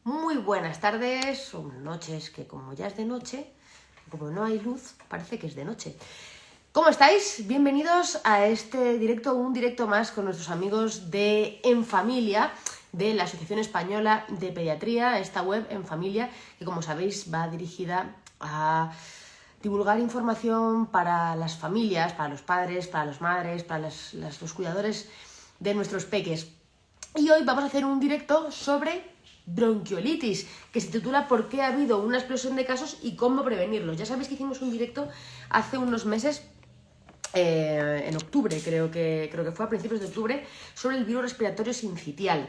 Muy buenas tardes o noches, que como ya es de noche, como no hay luz, parece que es de noche. ¿Cómo estáis? Bienvenidos a este directo, un directo más con nuestros amigos de En Familia, de la Asociación Española de Pediatría, esta web En Familia, que como sabéis va dirigida a divulgar información para las familias, para los padres, para las madres, para los cuidadores de nuestros peques. Y hoy vamos a hacer un directo sobre bronquiolitis, que se titula ¿Por qué ha habido una explosión de casos y cómo prevenirlos? Ya sabéis que hicimos un directo hace unos meses, en octubre, creo que fue a principios de octubre, sobre el virus respiratorio sincitial.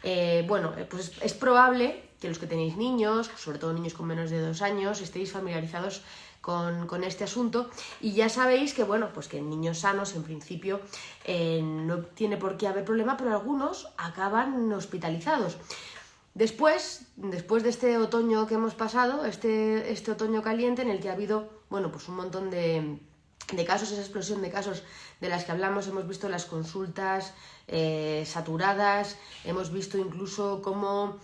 Pues es probable que los que tenéis niños, sobre todo niños con menos de 2 años, estéis familiarizados con este asunto, y ya sabéis que, bueno, pues que en niños sanos en principio no tiene por qué haber problema, pero algunos acaban hospitalizados. Después de este otoño que hemos pasado, este otoño caliente en el que ha habido, bueno, pues un montón de casos, esa explosión de casos de las que hablamos, hemos visto las consultas saturadas, hemos visto incluso cómo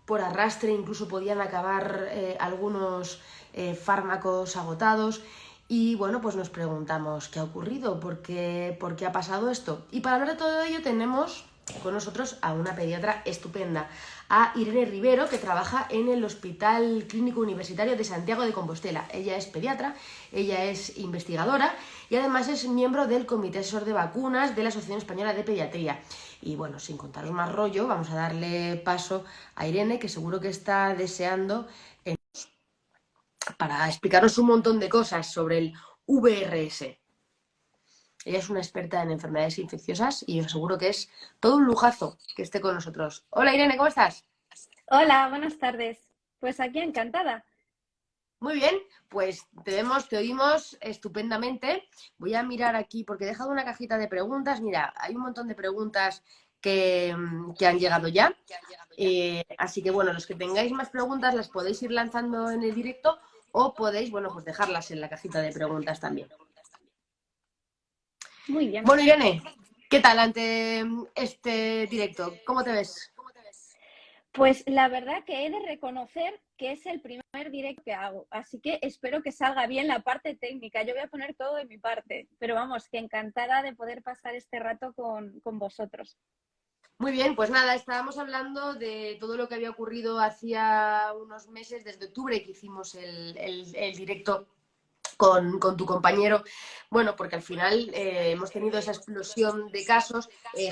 por arrastre incluso podían acabar algunos fármacos agotados. Y bueno, pues nos preguntamos qué ha ocurrido, por qué ha pasado esto. Y para hablar de todo ello tenemos con nosotros a una pediatra estupenda, a Irene Rivero, que trabaja en el Hospital Clínico Universitario de Santiago de Compostela. Ella es pediatra, ella es investigadora y además es miembro del Comité Asesor de Vacunas de la Asociación Española de Pediatría. Y bueno, sin contaros más rollo, vamos a darle paso a Irene, que seguro que está deseando para explicarnos un montón de cosas sobre el VRS. Ella es una experta en enfermedades infecciosas y os aseguro que es todo un lujazo que esté con nosotros. Hola Irene, ¿cómo estás? Hola, buenas tardes. Pues aquí encantada. Muy bien, pues te oímos estupendamente. Voy a mirar aquí porque he dejado una cajita de preguntas. Mira, hay un montón de preguntas que han llegado ya. Así que bueno, los que tengáis más preguntas las podéis ir lanzando en el directo o podéis, bueno, pues dejarlas en la cajita de preguntas también. Muy bien. Bueno, Irene, ¿qué tal ante este directo? ¿Cómo te ves? Pues la verdad que he de reconocer que es el primer directo que hago, así que espero que salga bien la parte técnica. Yo voy a poner todo de mi parte, pero vamos, que encantada de poder pasar este rato con vosotros. Muy bien, pues nada, estábamos hablando de todo lo que había ocurrido hacía unos meses, desde octubre que hicimos el directo con tu compañero, bueno, porque al final hemos tenido esa explosión de casos.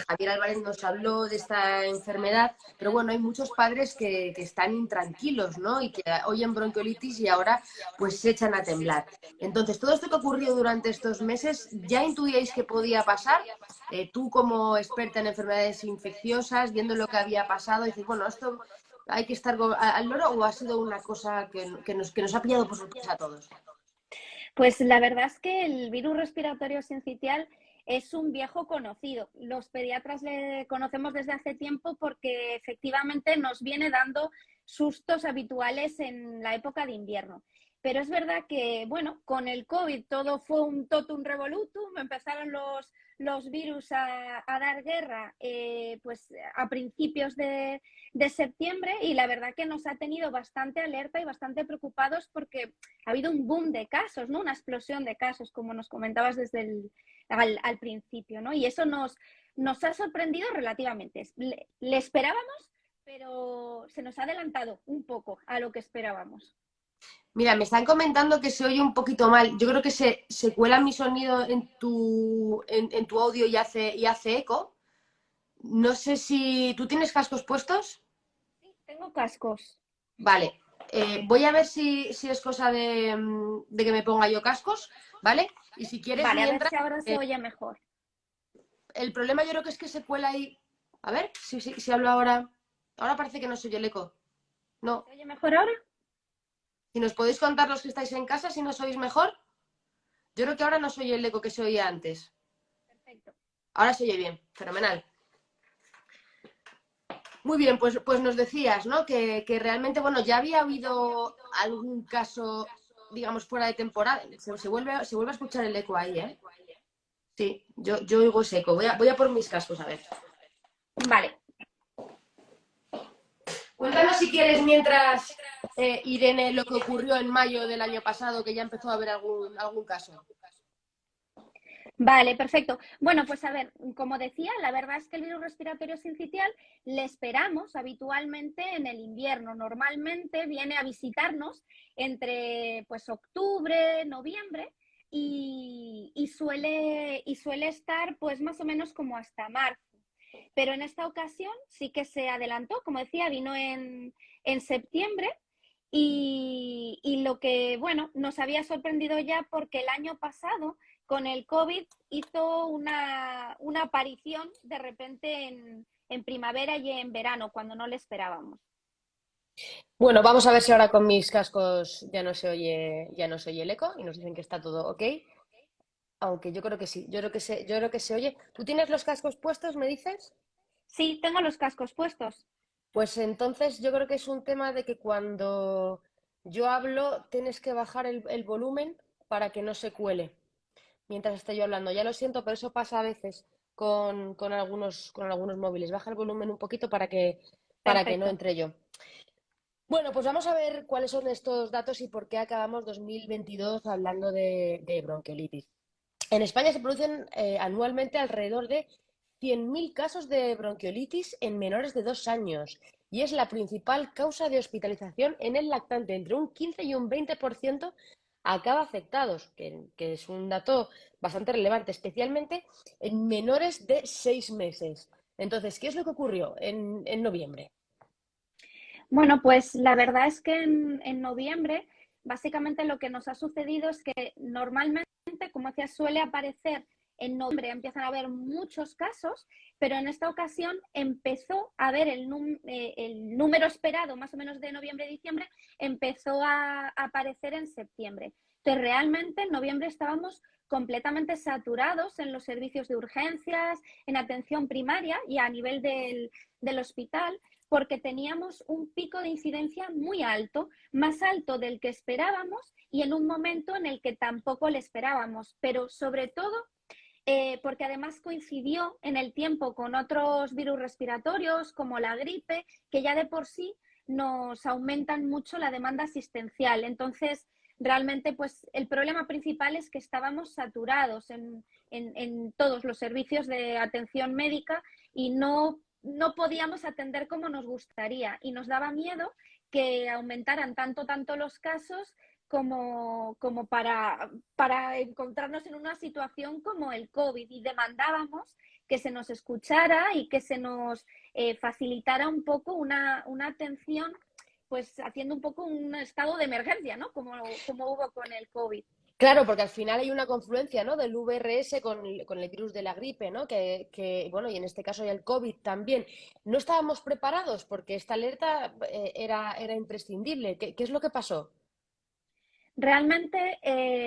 Javier Álvarez nos habló de esta enfermedad, pero bueno, hay muchos padres que están intranquilos, ¿no? Y que oyen bronquiolitis y ahora pues se echan a temblar. Entonces, todo esto que ocurrió durante estos meses, ¿ya intuíais que podía pasar? Tú como experta en enfermedades infecciosas, viendo lo que había pasado, dices, bueno, esto hay que estar al loro, o ha sido una cosa que nos ha pillado por sorpresa a todos. Pues la verdad es que el virus respiratorio sincitial es un viejo conocido. Los pediatras le conocemos desde hace tiempo porque efectivamente nos viene dando sustos habituales en la época de invierno. Pero es verdad que, bueno, con el COVID todo fue un totum revolutum, empezaron los virus a dar guerra pues a principios de septiembre, y la verdad que nos ha tenido bastante alerta y bastante preocupados porque ha habido un boom de casos, ¿no? Una explosión de casos, como nos comentabas al principio, ¿no? Y eso nos ha sorprendido relativamente. Le esperábamos, pero se nos ha adelantado un poco a lo que esperábamos. Mira, me están comentando que se oye un poquito mal. Yo creo que se cuela mi sonido en tu audio y hace eco. No sé si tú tienes cascos puestos. Sí, tengo cascos. Vale. Voy a ver si es cosa de que me ponga yo cascos, ¿vale? Y si quieres, Vale, a ver mientras, si ahora se eh, oye mejor. el problema yo creo que es que se cuela ahí. A ver, si hablo ahora. Ahora parece que no se oye el eco. No. ¿Se oye mejor ahora? Si nos podéis contar los que estáis en casa, si no sois mejor. Yo creo que ahora no se oye el eco que se oía antes. Perfecto. Ahora se oye bien, fenomenal. Muy bien, pues nos decías, ¿no? Que realmente, bueno, ya había habido algún caso, digamos, fuera de temporada. Se vuelve a escuchar el eco ahí, ¿eh? Sí, yo oigo ese eco. Voy a por mis cascos, a ver. Vale. cuéntanos si quieres mientras, Irene, lo que ocurrió en mayo del año pasado, que ya empezó a haber algún caso. Vale, perfecto. Bueno, pues a ver, como decía, la verdad es que el virus respiratorio sincitial le esperamos habitualmente en el invierno. Normalmente viene a visitarnos entre pues octubre, noviembre y suele estar pues más o menos como hasta marzo. Pero en esta ocasión sí que se adelantó, como decía, vino en septiembre y lo que, bueno, nos había sorprendido ya porque el año pasado con el COVID hizo una aparición de repente en primavera y en verano, cuando no le esperábamos. Bueno, vamos a ver si ahora con mis cascos ya no se oye el eco y nos dicen que está todo ok. Aunque yo creo que sí, yo creo que se oye. ¿Tú tienes los cascos puestos, me dices? Sí, tengo los cascos puestos. Pues entonces yo creo que es un tema de que cuando yo hablo tienes que bajar el volumen para que no se cuele mientras esté yo hablando. Ya lo siento, pero eso pasa a veces con algunos móviles. Baja el volumen un poquito para que no Perfecto. entre yo. Bueno, pues vamos a ver cuáles son estos datos y por qué acabamos 2022 hablando de bronquiolitis. En España se producen anualmente alrededor de 100.000 casos de bronquiolitis en menores de 2 años y es la principal causa de hospitalización en el lactante. Entre un 15 y un 20% acaba afectados, que es un dato bastante relevante, especialmente en menores de 6 meses. Entonces, ¿qué es lo que ocurrió en noviembre? Bueno, pues la verdad es que en noviembre básicamente lo que nos ha sucedido es que normalmente, como decía, suele aparecer en noviembre, empiezan a haber muchos casos, pero en esta ocasión empezó a haber el número esperado, más o menos de noviembre-diciembre, empezó a aparecer en septiembre. Entonces, realmente en noviembre estábamos completamente saturados en los servicios de urgencias, en atención primaria y a nivel del hospital, porque teníamos un pico de incidencia muy alto, más alto del que esperábamos y en un momento en el que tampoco le esperábamos, pero sobre todo porque además coincidió en el tiempo con otros virus respiratorios como la gripe, que ya de por sí nos aumentan mucho la demanda asistencial. Entonces, realmente, pues el problema principal es que estábamos saturados en todos los servicios de atención médica y no podíamos atender como nos gustaría y nos daba miedo que aumentaran tanto los casos como para encontrarnos en una situación como el COVID y demandábamos que se nos escuchara y que se nos facilitara un poco una atención, pues haciendo un poco un estado de emergencia, ¿no? Como hubo con el COVID. Claro, porque al final hay una confluencia, ¿no? Del VRS con el virus de la gripe, ¿no? Bueno, y en este caso ya el COVID también. No estábamos preparados porque esta alerta era imprescindible. ¿Qué es lo que pasó? Realmente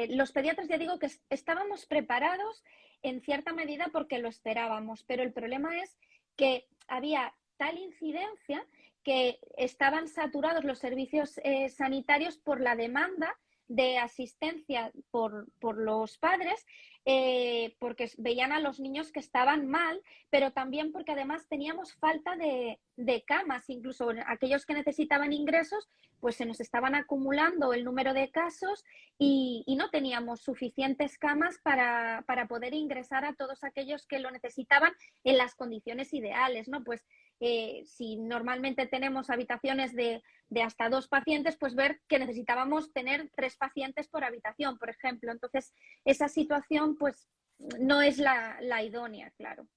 los pediatras ya digo que estábamos preparados en cierta medida porque lo esperábamos, pero el problema es que había tal incidencia que estaban saturados los servicios sanitarios por la demanda de asistencia por los padres, porque veían a los niños que estaban mal, pero también porque además teníamos falta de camas, incluso aquellos que necesitaban ingresos, pues se nos estaban acumulando el número de casos y no teníamos suficientes camas para poder ingresar a todos aquellos que lo necesitaban en las condiciones ideales, ¿no? Pues si normalmente tenemos habitaciones de hasta 2 pacientes, pues ver que necesitábamos tener 3 pacientes por habitación, por ejemplo. Entonces, esa situación, pues, no es la idónea, claro.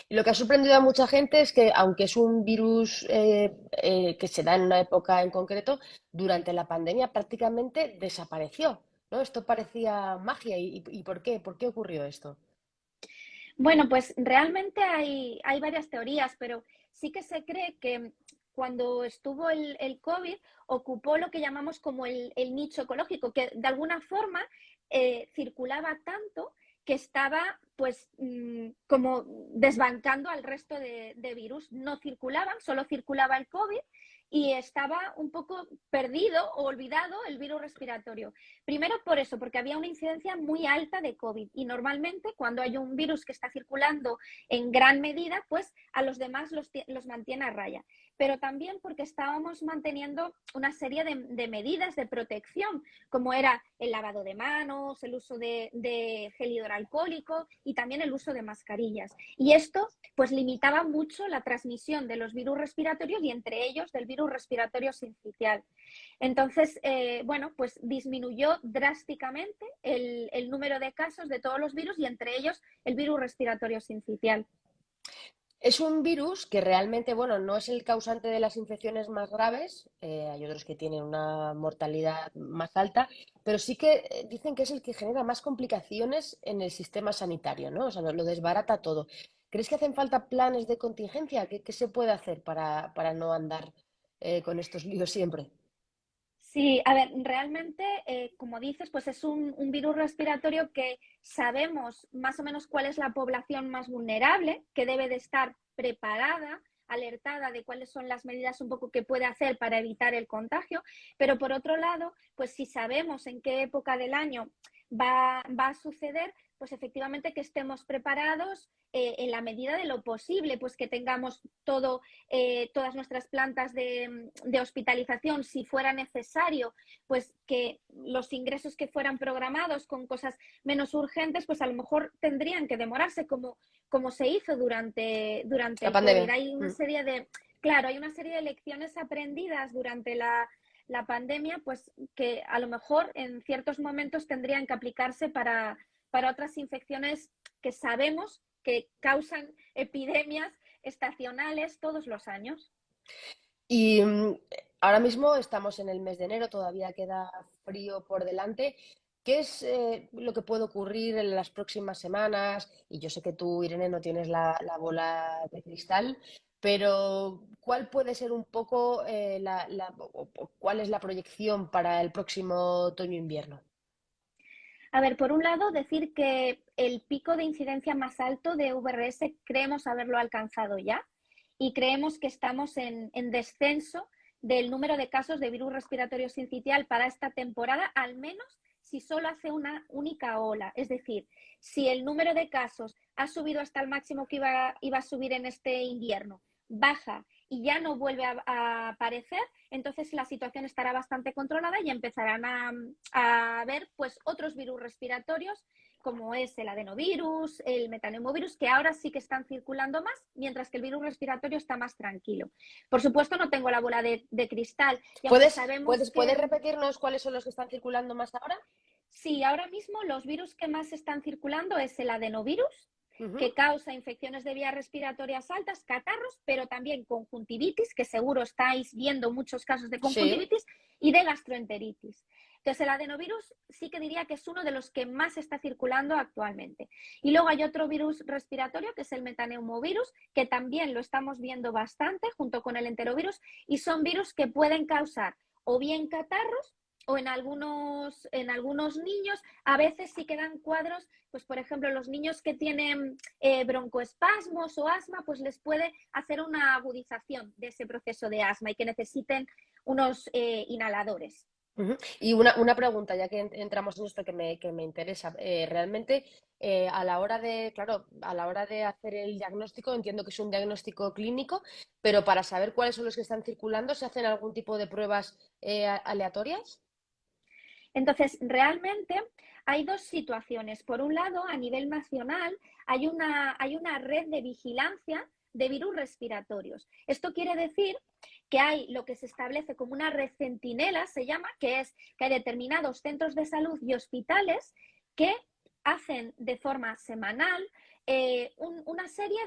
Y lo que ha sorprendido a mucha gente es que, aunque es un virus que se da en una época en concreto, durante la pandemia prácticamente desapareció, ¿no? Esto parecía magia. ¿Y por qué? ¿Por qué ocurrió esto? Bueno, pues realmente hay varias teorías, pero sí que se cree que cuando estuvo el COVID ocupó lo que llamamos como el nicho ecológico, que de alguna forma circulaba tanto que estaba pues como desbancando al resto de virus. No circulaban, solo circulaba el COVID y estaba un poco perdido o olvidado el virus respiratorio. Primero por eso, porque había una incidencia muy alta de COVID y normalmente cuando hay un virus que está circulando en gran medida, pues a los demás los mantiene a raya. pero también porque estábamos manteniendo una serie de medidas de protección, como era el lavado de manos, el uso de gel hidroalcohólico y también el uso de mascarillas. Y esto pues limitaba mucho la transmisión de los virus respiratorios y entre ellos del virus respiratorio sincicial. Entonces, bueno, pues disminuyó drásticamente el número de casos de todos los virus y entre ellos el virus respiratorio sincicial. Es un virus que realmente, bueno, no es el causante de las infecciones más graves, hay otros que tienen una mortalidad más alta, pero sí que dicen que es el que genera más complicaciones en el sistema sanitario, ¿no? O sea, lo desbarata todo. ¿Crees que hacen falta planes de contingencia? ¿Qué se puede hacer para no andar con estos líos siempre? Sí, a ver, realmente, como dices, pues es un virus respiratorio que sabemos más o menos cuál es la población más vulnerable, que debe de estar preparada, alertada de cuáles son las medidas un poco que puede hacer para evitar el contagio, pero por otro lado, pues si sabemos en qué época del año va a suceder, pues efectivamente que estemos preparados en la medida de lo posible, pues que tengamos todas nuestras plantas de hospitalización, si fuera necesario, pues que los ingresos que fueran programados con cosas menos urgentes, pues a lo mejor tendrían que demorarse como se hizo durante La el COVID. pandemia. Hay una serie claro, hay una serie de lecciones aprendidas durante la pandemia, pues que a lo mejor en ciertos momentos tendrían que aplicarse para otras infecciones que sabemos que causan epidemias estacionales todos los años. Y ahora mismo estamos en el mes de enero, todavía queda frío por delante. ¿Qué es lo que puede ocurrir en las próximas semanas? Y yo sé que tú, Irene, no tienes la bola de cristal, pero ¿cuál puede ser un poco cuál es la proyección para el próximo otoño-invierno? A ver, por un lado, decir que el pico de incidencia más alto de VRS creemos haberlo alcanzado ya y creemos que estamos en descenso del número de casos de virus respiratorio sincitial para esta temporada, al menos si solo hace una única ola. Es decir, si el número de casos ha subido hasta el máximo que iba a subir en este invierno, baja y ya no vuelve a aparecer, entonces la situación estará bastante controlada y empezarán a ver pues otros virus respiratorios como es el adenovirus, el metaneumovirus, que ahora sí que están circulando más, mientras que el virus respiratorio está más tranquilo. Por supuesto, no tengo la bola de cristal y aunque sabemos ¿Puedes que repetirnos cuáles son los que están circulando más ahora? sí, ahora mismo los virus que más están circulando es el adenovirus, Ujú. que causa infecciones de vías respiratorias altas, catarros, pero también conjuntivitis, que seguro estáis viendo muchos casos de Sí. conjuntivitis, y de gastroenteritis. Entonces, el adenovirus sí que diría que es uno de los que más está circulando actualmente. Y luego hay otro virus respiratorio, que es el metaneumovirus, que también lo estamos viendo bastante junto con el enterovirus, y son virus que pueden causar o bien catarros o en algunos niños a veces sí quedan cuadros, pues por ejemplo los niños que tienen broncoespasmos o asma, pues les puede hacer una agudización de ese proceso de asma y que necesiten unos inhaladores. Ujú. Y una pregunta, ya que entramos en esto que me interesa. Realmente, a la hora de, claro, a la hora de hacer el diagnóstico, entiendo que es un diagnóstico clínico, pero para saber cuáles son los que están circulando, ¿se hacen algún tipo de pruebas aleatorias? Entonces, realmente hay dos situaciones. Por un lado, a nivel nacional, hay una red de vigilancia de virus respiratorios. Esto quiere decir que hay lo que se establece como una red centinela, se llama, que es que hay determinados centros de salud y hospitales que hacen de forma semanal una serie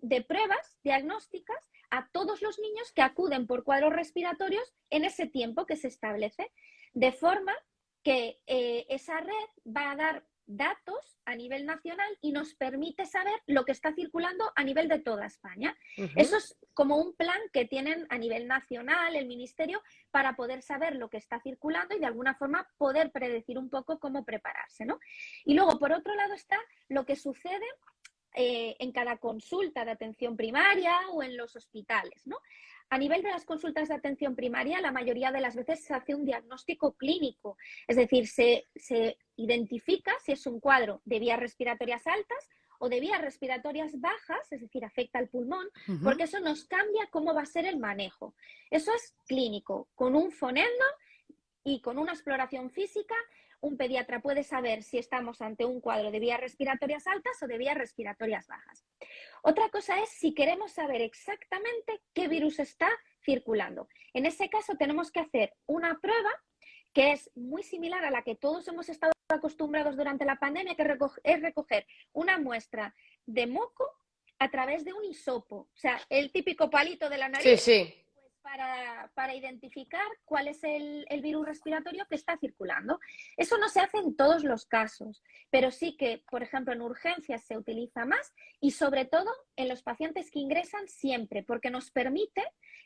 de pruebas diagnósticas a todos los niños que acuden por cuadros respiratorios en ese tiempo que se establece, de forma que esa red va a dar datos a nivel nacional y nos permite saber lo que está circulando a nivel de toda España. Ujú. Eso es como un plan que tienen a nivel nacional el Ministerio para poder saber lo que está circulando y de alguna forma poder predecir un poco cómo prepararse, ¿no? Y luego, por otro lado, está lo que sucede en cada consulta de atención primaria o en los hospitales, ¿no? A nivel de las consultas de atención primaria, la mayoría de las veces se hace un diagnóstico clínico, es decir, se identifica si es un cuadro de vías respiratorias altas o de vías respiratorias bajas, es decir, afecta al pulmón, Ujú. porque eso nos cambia cómo va a ser el manejo. Eso es clínico, con un fonendo y con una exploración física. Un pediatra puede saber si estamos ante un cuadro de vías respiratorias altas o de vías respiratorias bajas. Otra cosa es si queremos saber exactamente qué virus está circulando. En ese caso tenemos que hacer una prueba que es muy similar a la que todos hemos estado acostumbrados durante la pandemia, que es recoger una muestra de moco a través de un hisopo, o sea, el típico palito de la nariz, Sí, sí. pues para identificar cuál es el virus respiratorio que está circulando. Eso no se hace en todos los casos, pero sí que, por ejemplo, en urgencias se utiliza más y sobre todo en los pacientes que ingresan siempre, porque nos permite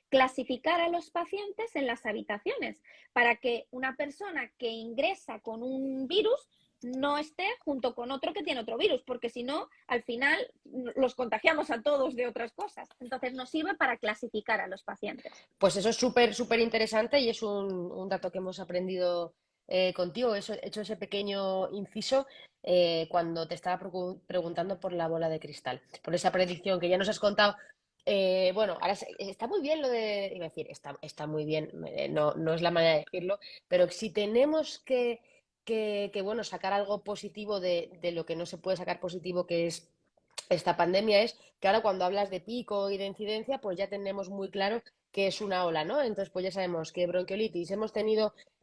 clasificar a los pacientes en las habitaciones para que una persona que ingresa con un virus no esté junto con otro que tiene otro virus, porque si no, al final los contagiamos a todos de otras cosas. Entonces nos sirve para clasificar a los pacientes. Pues eso es súper, súper interesante y es un dato que hemos aprendido contigo. He hecho ese pequeño inciso cuando te estaba preguntando por la bola de cristal, por esa predicción que ya nos has contado. Bueno, ahora está muy bien lo de, iba a decir, está muy bien, no, no es la manera de decirlo, pero si tenemos bueno, sacar algo positivo de lo que no se puede sacar positivo, que es esta pandemia, es que ahora cuando hablas de pico y de incidencia, pues ya tenemos muy claro que es una ola, ¿no? Entonces, pues ya sabemos que bronquiolitis hemos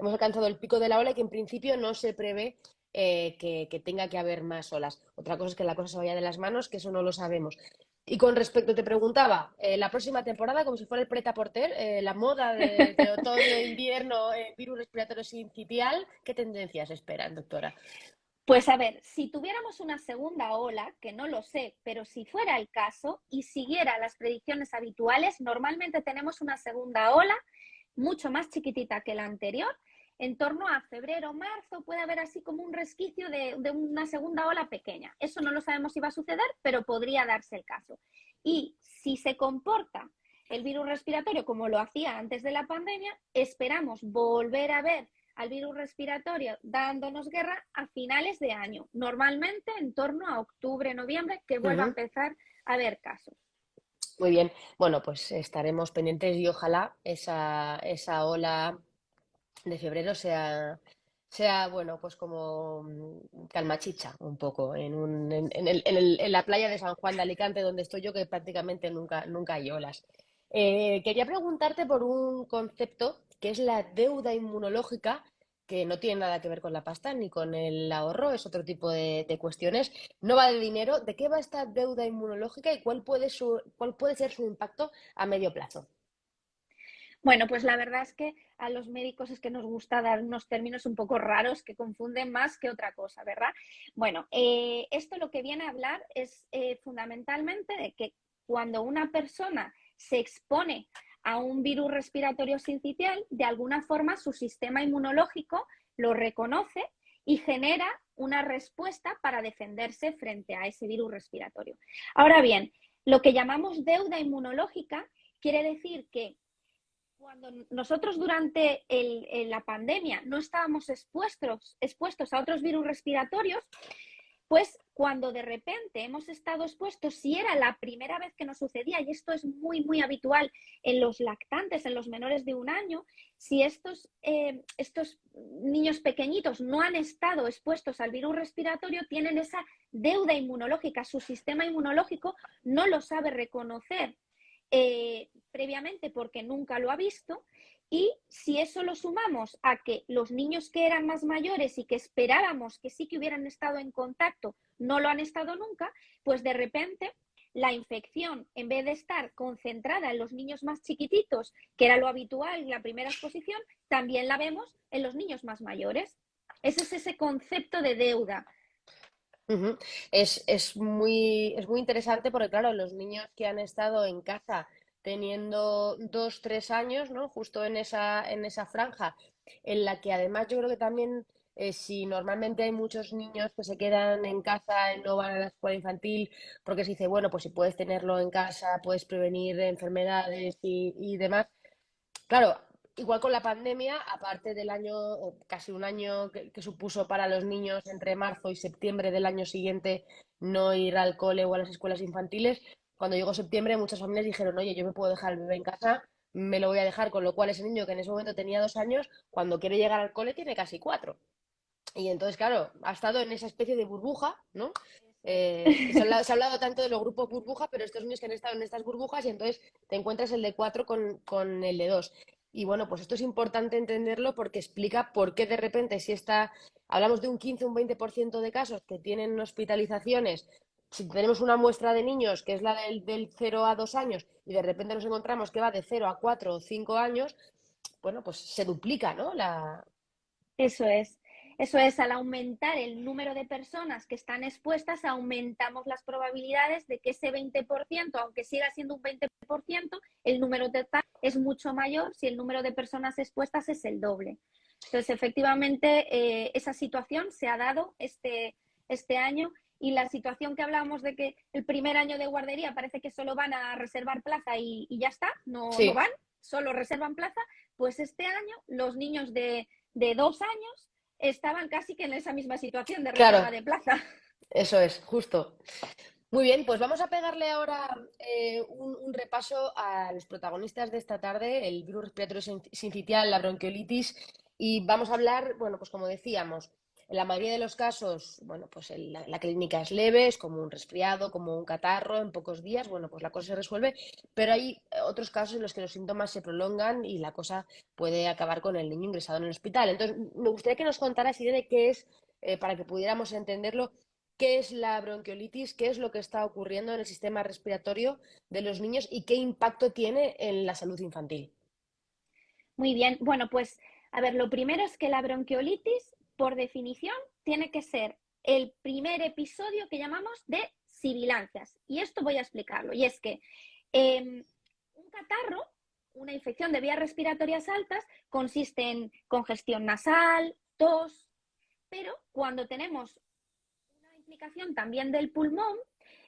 alcanzado el pico de la ola y que en principio no se prevé que tenga que haber más olas. Otra cosa es que la cosa se vaya de las manos, que eso no lo sabemos. Y con respecto, te preguntaba, la próxima temporada, como si fuera el prêt-à-porter, la moda de otoño, invierno, virus respiratorio sincitial, ¿qué tendencias esperan, doctora? Pues a ver, si tuviéramos una segunda ola, que no lo sé, pero si fuera el caso y siguiera las predicciones habituales, normalmente tenemos una segunda ola mucho más chiquitita que la anterior. En torno a febrero o marzo puede haber así como un resquicio de una segunda ola pequeña. Eso no lo sabemos si va a suceder, pero podría darse el caso. Y si se comporta el virus respiratorio como lo hacía antes de la pandemia, esperamos volver a ver al virus respiratorio dándonos guerra a finales de año, normalmente en torno a octubre, noviembre, que vuelva a Ujú. empezar a haber casos. Muy bien, bueno, pues estaremos pendientes y ojalá esa ola de febrero sea bueno, pues como calmachicha un poco en la playa de San Juan de Alicante, donde estoy yo, que prácticamente nunca hay olas. Quería preguntarte por un concepto que es la deuda inmunológica, que no tiene nada que ver con la pasta ni con el ahorro, es otro tipo de cuestiones. No va de dinero. ¿De qué va esta deuda inmunológica y cuál puede ser su impacto a medio plazo? Bueno, pues la verdad es que a los médicos es que nos gusta dar unos términos un poco raros que confunden más que otra cosa, ¿verdad? Bueno, esto lo que viene a hablar es fundamentalmente de que cuando una persona se expone a un virus respiratorio sincitial, de alguna forma su sistema inmunológico lo reconoce y genera una respuesta para defenderse frente a ese virus respiratorio. Ahora bien, lo que llamamos deuda inmunológica quiere decir que cuando nosotros durante la pandemia no estábamos expuestos a otros virus respiratorios, pues cuando de repente hemos estado expuestos, si era la primera vez que nos sucedía, y esto es muy, muy habitual en los lactantes, en los menores de un año, si estos niños pequeñitos no han estado expuestos al virus respiratorio, tienen esa deuda inmunológica, su sistema inmunológico no lo sabe reconocer previamente porque nunca lo ha visto. Y si eso lo sumamos a que los niños que eran más mayores y que esperábamos que sí que hubieran estado en contacto no lo han estado nunca, pues de repente la infección, en vez de estar concentrada en los niños más chiquititos, que era lo habitual en la primera exposición, también la vemos en los niños más mayores. Ese es ese concepto de deuda. Ujú. Es muy interesante porque, claro, los niños que han estado en casa teniendo 2, 3 años, ¿no? Justo en esa franja, en la que además yo creo que también, si normalmente hay muchos niños que se quedan en casa y no van a la escuela infantil, porque se dice, bueno, pues si puedes tenerlo en casa, puedes prevenir enfermedades y demás. Claro, igual con la pandemia, aparte del año, o casi un año que supuso para los niños entre marzo y septiembre del año siguiente no ir al cole o a las escuelas infantiles. Cuando llegó septiembre, muchas familias dijeron, oye, yo me puedo dejar el bebé en casa, me lo voy a dejar, con lo cual ese niño que en ese momento tenía 2 años, cuando quiere llegar al cole tiene casi 4. Y entonces, claro, ha estado en esa especie de burbuja, ¿no? Que se ha hablado tanto de los grupos burbuja, pero estos niños que han estado en estas burbujas y entonces te encuentras el de 4 con el de 2. Y bueno, pues esto es importante entenderlo porque explica por qué de repente si está, hablamos de un 15, un 20% de casos que tienen hospitalizaciones, si tenemos una muestra de niños que es la del 0 a 2 años y de repente nos encontramos que va de 0 a 4 o 5 años, bueno, pues se duplica, ¿no? Eso es. Eso es, al aumentar el número de personas que están expuestas, aumentamos las probabilidades de que ese 20%, aunque siga siendo un 20%, el número total es mucho mayor si el número de personas expuestas es el doble. Entonces, efectivamente, esa situación se ha dado este año y la situación que hablábamos de que el primer año de guardería parece que solo van a reservar plaza y ya está, no Sí, van, solo reservan plaza, pues este año los niños de 2 años estaban casi que en esa misma situación de reserva claro, de plaza. eso es, justo. Muy bien, pues vamos a pegarle ahora un repaso a los protagonistas de esta tarde, el virus respiratorio sincitial, la bronquiolitis, y vamos a hablar, bueno, pues como decíamos, en la mayoría de los casos, bueno, pues la clínica es leve, es como un resfriado, como un catarro, en pocos días, bueno, pues la cosa se resuelve, pero hay otros casos en los que los síntomas se prolongan y la cosa puede acabar con el niño ingresado en el hospital. Entonces, me gustaría que nos contaras, Irene, qué es, para que pudiéramos entenderlo, qué es la bronquiolitis, qué es lo que está ocurriendo en el sistema respiratorio de los niños y qué impacto tiene en la salud infantil. Muy bien, bueno, pues a ver, lo primero es que la bronquiolitis, por definición, tiene que ser el primer episodio que llamamos de sibilancias. Y esto voy a explicarlo. Y es que un catarro, una infección de vías respiratorias altas, consiste en congestión nasal, tos, pero cuando tenemos una implicación también del pulmón,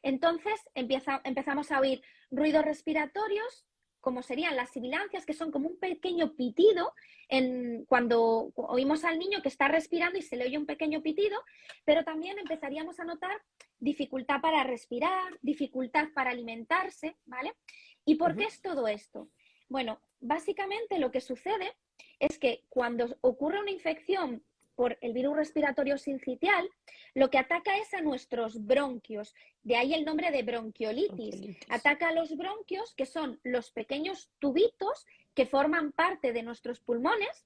entonces empezamos a oír ruidos respiratorios, como serían las sibilancias, que son como un pequeño pitido cuando oímos al niño que está respirando y se le oye un pequeño pitido, pero también empezaríamos a notar dificultad para respirar, dificultad para alimentarse, ¿vale? ¿Y por qué Ujú. es todo esto? Bueno, básicamente lo que sucede es que cuando ocurre una infección por el virus respiratorio sincitial, lo que ataca es a nuestros bronquios, de ahí el nombre de bronquiolitis. Bronquiolitis. Ataca a los bronquios, que son los pequeños tubitos que forman parte de nuestros pulmones,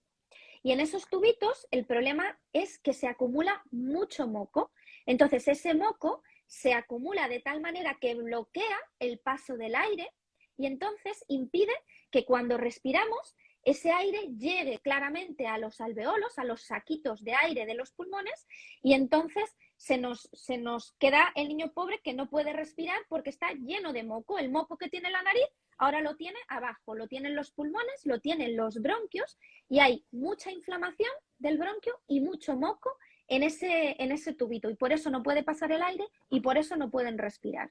y en esos tubitos el problema es que se acumula mucho moco. Entonces ese moco se acumula de tal manera que bloquea el paso del aire y entonces impide que cuando respiramos ese aire llegue claramente a los alveolos, a los saquitos de aire de los pulmones, y entonces se nos queda el niño pobre que no puede respirar porque está lleno de moco. El moco que tiene la nariz ahora lo tiene abajo, lo tienen los pulmones, lo tienen los bronquios, y hay mucha inflamación del bronquio y mucho moco en ese tubito, y por eso no puede pasar el aire y por eso no pueden respirar.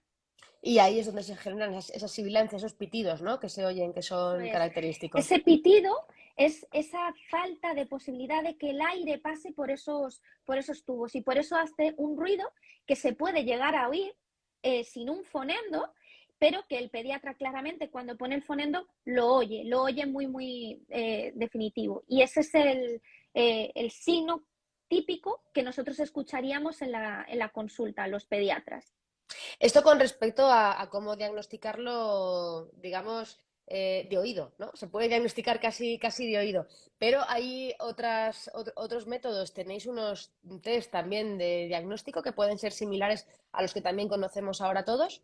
Y ahí es donde se generan esas sibilancias, esos pitidos, ¿no? Que se oyen, que Eso son es. característicos. Ese pitido es esa falta de posibilidad de que el aire pase por esos tubos, y por eso hace un ruido que se puede llegar a oír sin un fonendo, pero que el pediatra claramente cuando pone el fonendo lo oye muy, muy definitivo. Y ese es el signo típico que nosotros escucharíamos en la consulta, los pediatras. Esto con respecto a cómo diagnosticarlo, digamos, de oído, ¿no? Se puede diagnosticar casi, casi de oído, pero hay otros métodos. Tenéis unos test también de diagnóstico que pueden ser similares a los que también conocemos ahora todos.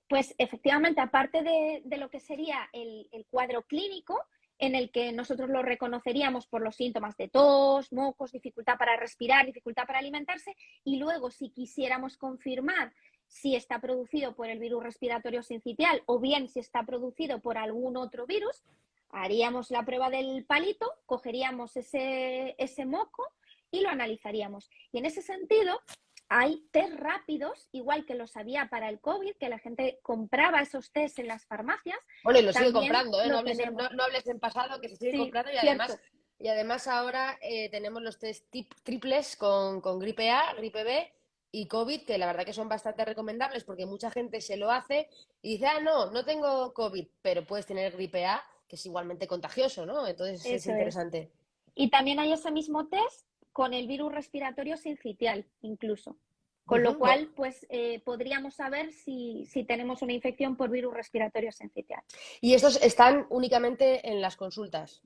Pues efectivamente, aparte de lo que sería el cuadro clínico, en el que nosotros lo reconoceríamos por los síntomas de tos, mocos, dificultad para respirar, dificultad para alimentarse, y luego si quisiéramos confirmar si está producido por el virus respiratorio sincitial o bien si está producido por algún otro virus, haríamos la prueba del palito, cogeríamos ese moco y lo analizaríamos. Y en ese sentido, hay test rápidos, igual que los había para el COVID, que la gente compraba esos test en las farmacias, Bueno, y lo sigue también comprando, ¿eh? No lo hables en, tenemos. no hables en pasado, que se sigue Sí, comprando cierto. y además ahora tenemos los test triples con gripe A, gripe B y COVID, que la verdad que son bastante recomendables porque mucha gente se lo hace y dice, ah, no, no tengo COVID, pero puedes tener gripe A, que es igualmente contagioso, ¿no? Entonces es Eso es. interesante. Y también hay ese mismo test con el virus respiratorio sincitial, incluso. Con lo Ujú, bueno, cual, pues podríamos saber si tenemos una infección por virus respiratorio sincitial. y estos están únicamente en las consultas.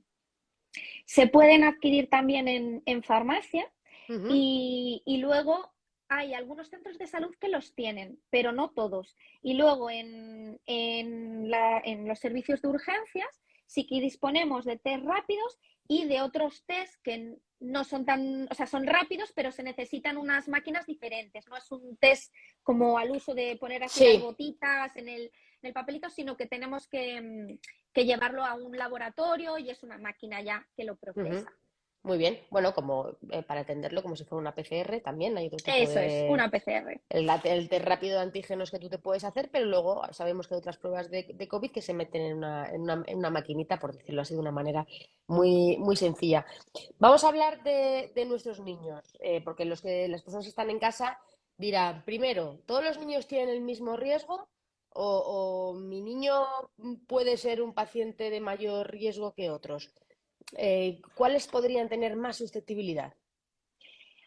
Se pueden adquirir también en farmacia Ujú, y luego hay algunos centros de salud que los tienen, pero no todos. Y luego en los servicios de urgencias sí que disponemos de test rápidos y de otros test que no son tan, o sea, son rápidos, pero se necesitan unas máquinas diferentes. No es un test como al uso de poner así las sí. gotitas en el papelito, sino que tenemos que llevarlo a un laboratorio y es una máquina ya que lo Ujú. procesa. Muy bien. Bueno, como para entenderlo, como si fuera una PCR, también hay otro tipo Eso es, de... una PCR. El test rápido de antígenos que tú te puedes hacer, pero luego sabemos que hay otras pruebas de COVID que se meten en una maquinita, por decirlo así, de una manera muy sencilla. Vamos a hablar de nuestros niños, porque las personas que están en casa dirán, primero, ¿todos los niños tienen el mismo riesgo? O mi niño puede ser un paciente de mayor riesgo que otros? ¿Cuáles podrían tener más susceptibilidad?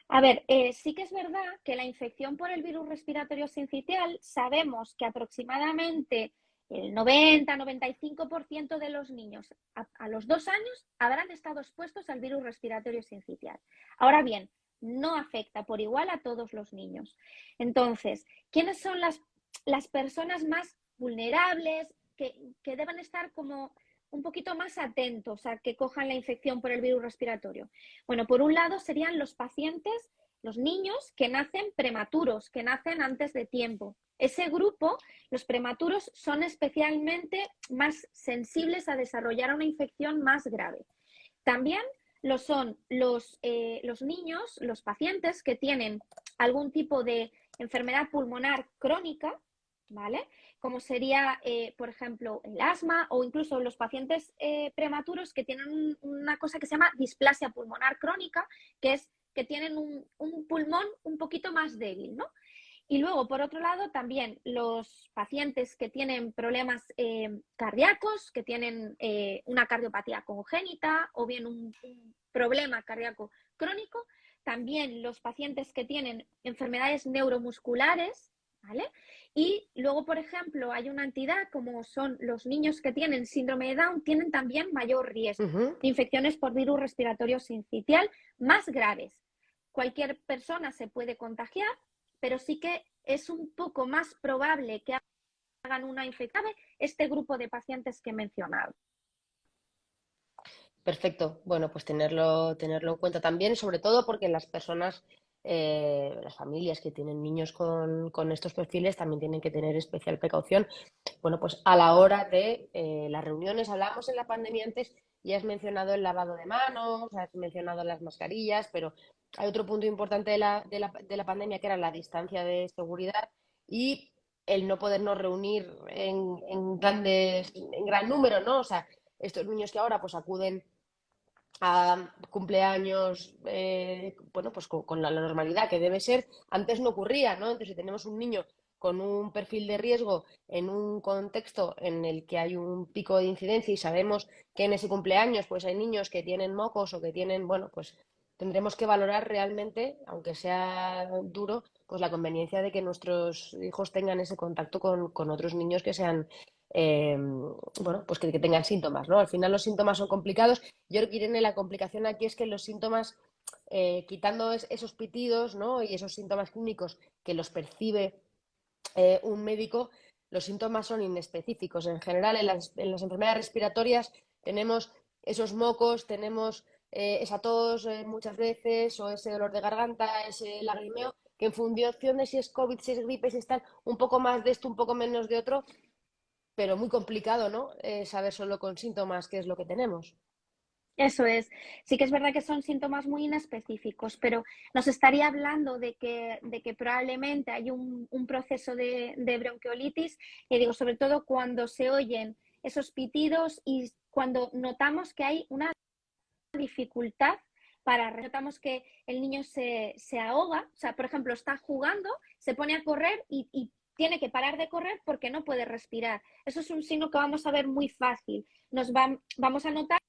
A ver, sí que es verdad que la infección por el virus respiratorio sincitial sabemos que aproximadamente el 90-95% de los niños a los 2 años habrán estado expuestos al virus respiratorio sincitial. Ahora bien, no afecta por igual a todos los niños. Entonces, ¿quiénes son las personas más vulnerables que deben estar como un poquito más atentos a que cojan la infección por el virus respiratorio? Bueno, por un lado serían los pacientes, los niños que nacen prematuros, que nacen antes de tiempo. Ese grupo, los prematuros, son especialmente más sensibles a desarrollar una infección más grave. También lo son los niños, los pacientes que tienen algún tipo de enfermedad pulmonar crónica, ¿vale? Como sería, por ejemplo, el asma o incluso los pacientes prematuros que tienen una cosa que se llama displasia pulmonar crónica, que es que tienen un pulmón un poquito más débil, ¿no? Y luego, por otro lado, también los pacientes que tienen problemas cardíacos, que tienen una cardiopatía congénita o bien un problema cardíaco crónico, también los pacientes que tienen enfermedades neuromusculares, ¿vale? Y luego, por ejemplo, hay una entidad como son los niños que tienen síndrome de Down, tienen también mayor riesgo Ujú. de infecciones por virus respiratorio sincitial más graves. Cualquier persona se puede contagiar, pero sí que es un poco más probable que hagan una infección este grupo de pacientes que he mencionado. Perfecto. Bueno, pues tenerlo en cuenta también, sobre todo porque las personas, las familias que tienen niños con estos perfiles también tienen que tener especial precaución. Bueno, pues a la hora de las reuniones, hablábamos en la pandemia antes, ya has mencionado el lavado de manos, has mencionado las mascarillas, pero hay otro punto importante de la pandemia que era la distancia de seguridad y el no podernos reunir en gran número, ¿no? O sea, estos niños que ahora pues acuden a cumpleaños, bueno, pues con la normalidad que debe ser, antes no ocurría, ¿no? Entonces, si tenemos un niño con un perfil de riesgo en un contexto en el que hay un pico de incidencia y sabemos que en ese cumpleaños pues hay niños que tienen mocos o que tienen, bueno, pues tendremos que valorar realmente, aunque sea duro, pues la conveniencia de que nuestros hijos tengan ese contacto con otros niños que sean, bueno, pues que tengan síntomas, ¿no? Al final los síntomas son complicados. Yo creo que, Irene, la complicación aquí es que los síntomas, quitando esos pitidos, ¿no? Y esos síntomas clínicos que los percibe un médico, los síntomas son inespecíficos. En general, en las enfermedades respiratorias tenemos esos mocos, tenemos esa tos muchas veces, o ese dolor de garganta, ese lagrimeo, que en función de si es COVID, si es gripe, si están un poco más de esto, un poco menos de otro, pero muy complicado, ¿no? Saber solo con síntomas qué es lo que tenemos. Eso es. Sí que es verdad que son síntomas muy inespecíficos, pero nos estaría hablando de que probablemente hay un proceso de bronquiolitis, y digo, sobre todo cuando se oyen esos pitidos y cuando notamos que hay una dificultad notamos que el niño se ahoga, o sea, por ejemplo, está jugando, se pone a correr y tiene que parar de correr porque no puede respirar. Eso es un signo que vamos a ver muy fácil. Vamos a notar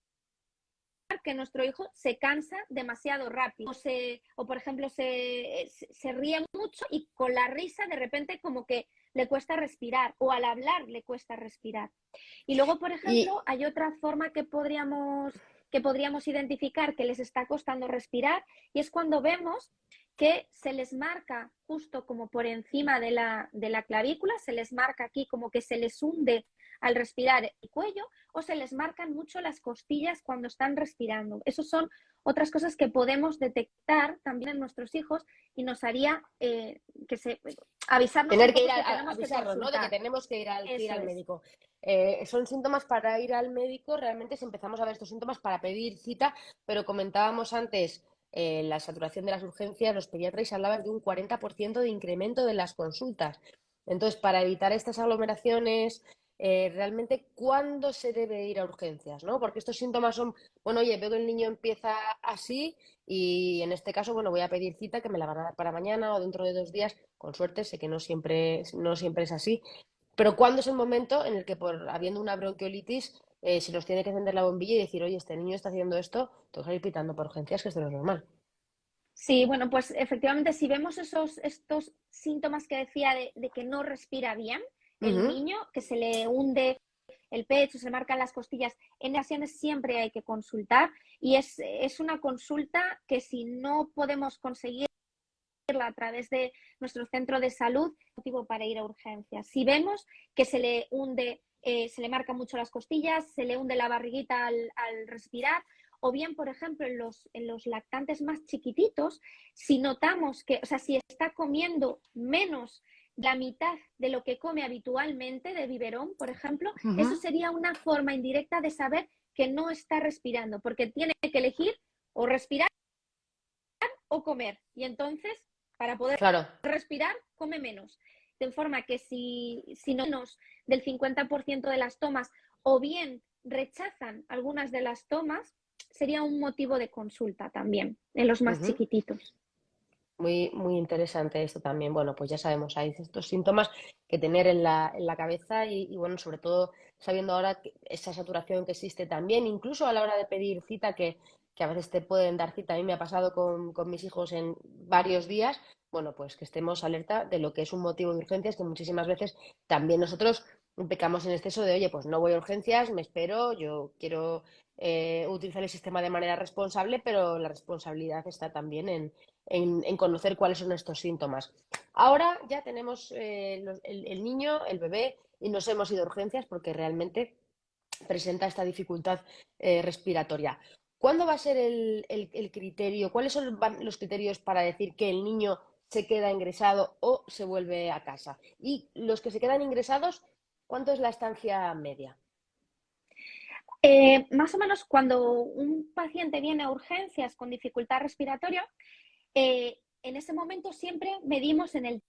que nuestro hijo se cansa demasiado rápido o por ejemplo, se ríe mucho y con la risa de repente como que le cuesta respirar, o al hablar le cuesta respirar. Y luego, por ejemplo, hay otra forma que podríamos identificar que les está costando respirar, y es cuando vemos que se les marca justo como por encima de la clavícula, se les marca aquí como que se les hunde al respirar el cuello, o se les marcan mucho las costillas cuando están respirando. Esas son otras cosas que podemos detectar también en nuestros hijos, y nos haría avisarnos tener que ir que a tenemos que avisarnos, ¿no? De que consultar. tenemos que ir al Eso es. médico. Son síntomas para ir al médico, realmente si empezamos a ver estos síntomas para pedir cita, pero comentábamos antes la saturación de las urgencias, los pediatras hablaban de un 40% de incremento de las consultas. Entonces, para evitar estas aglomeraciones, realmente, ¿cuándo se debe ir a urgencias, ¿no? Porque estos síntomas son, bueno, oye, veo que el niño empieza así y en este caso, bueno, voy a pedir cita que me la van a dar para mañana o dentro de 2 días. Con suerte, sé que no siempre es así. Pero ¿cuándo es el momento en el que, habiendo una bronquiolitis, se nos tiene que encender la bombilla y decir, oye, este niño está haciendo esto, tengo que ir pitando por urgencias, que esto no es normal? Sí, bueno, pues efectivamente, si vemos estos síntomas que decía de que no respira bien el Ujú. niño, que se le hunde el pecho, se marcan las costillas, en ocasiones siempre hay que consultar, y es una consulta que si no podemos conseguirla a través de nuestro centro de salud, motivo para ir a urgencias. Si vemos que se le hunde, se le marcan mucho las costillas, se le hunde la barriguita al respirar, o bien, por ejemplo, en los lactantes más chiquititos, si notamos que, o sea, si está comiendo menos la mitad de lo que come habitualmente de biberón, por ejemplo, eso Ujú. sería una forma indirecta de saber que no está respirando, porque tiene que elegir o respirar o comer. Y entonces, para poder Claro. respirar, come menos. De forma que si no menos del 50% de las tomas, o bien rechazan algunas de las tomas, sería un motivo de consulta también en los más Ujú. chiquititos. Muy, muy interesante esto también. Bueno, pues ya sabemos, hay estos síntomas que tener en la cabeza y, bueno, sobre todo sabiendo ahora esa saturación que existe también, incluso a la hora de pedir cita, que a veces te pueden dar cita. A mí me ha pasado con mis hijos en varios días. Bueno, pues que estemos alerta de lo que es un motivo de urgencias, que muchísimas veces también nosotros pecamos en exceso de, oye, pues no voy a urgencias, me espero, yo quiero utilizar el sistema de manera responsable, pero la responsabilidad está también en conocer cuáles son estos síntomas. Ahora ya tenemos el niño, el bebé, y nos hemos ido a urgencias porque realmente presenta esta dificultad respiratoria. ¿Cuándo va a ser el criterio? ¿Cuáles son los criterios para decir que el niño se queda ingresado o se vuelve a casa? Y los que se quedan ingresados, ¿cuánto es la estancia media? Más o menos cuando un paciente viene a urgencias con dificultad respiratoria, en ese momento siempre medimos en el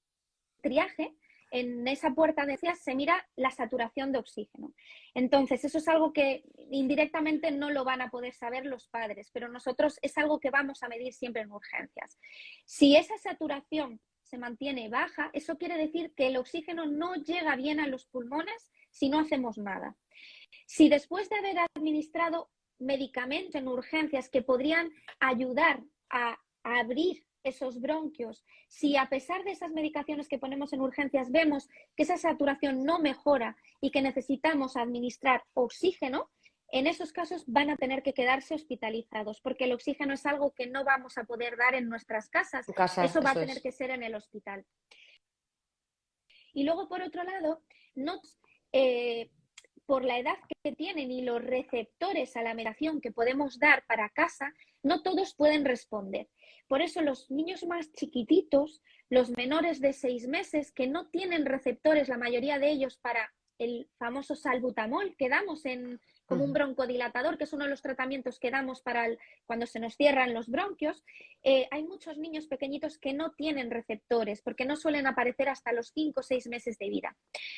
triaje, en esa puerta de decías, se mira la saturación de oxígeno. Entonces, eso es algo que indirectamente no lo van a poder saber los padres, pero nosotros es algo que vamos a medir siempre en urgencias. Si esa saturación se mantiene baja, eso quiere decir que el oxígeno no llega bien a los pulmones si no hacemos nada. Si después de haber administrado medicamentos en urgencias que podrían ayudar a abrir esos bronquios, si a pesar de esas medicaciones que ponemos en urgencias vemos que esa saturación no mejora y que necesitamos administrar oxígeno, en esos casos van a tener que quedarse hospitalizados, porque el oxígeno es algo que no vamos a poder dar en nuestras casas, En casa, eso va a eso tener es. que ser en el hospital. Y luego, por otro lado, no, eh, por la edad que tienen y los receptores a la medicación que podemos dar para casa, no todos pueden responder. Por eso los niños más chiquititos, los menores de 6 meses, que no tienen receptores, la mayoría de ellos, para el famoso salbutamol que damos como un broncodilatador, que es uno de los tratamientos que damos para cuando se nos cierran los bronquios. Hay muchos niños pequeñitos que no tienen receptores porque no suelen aparecer hasta los 5 o 6 meses de vida.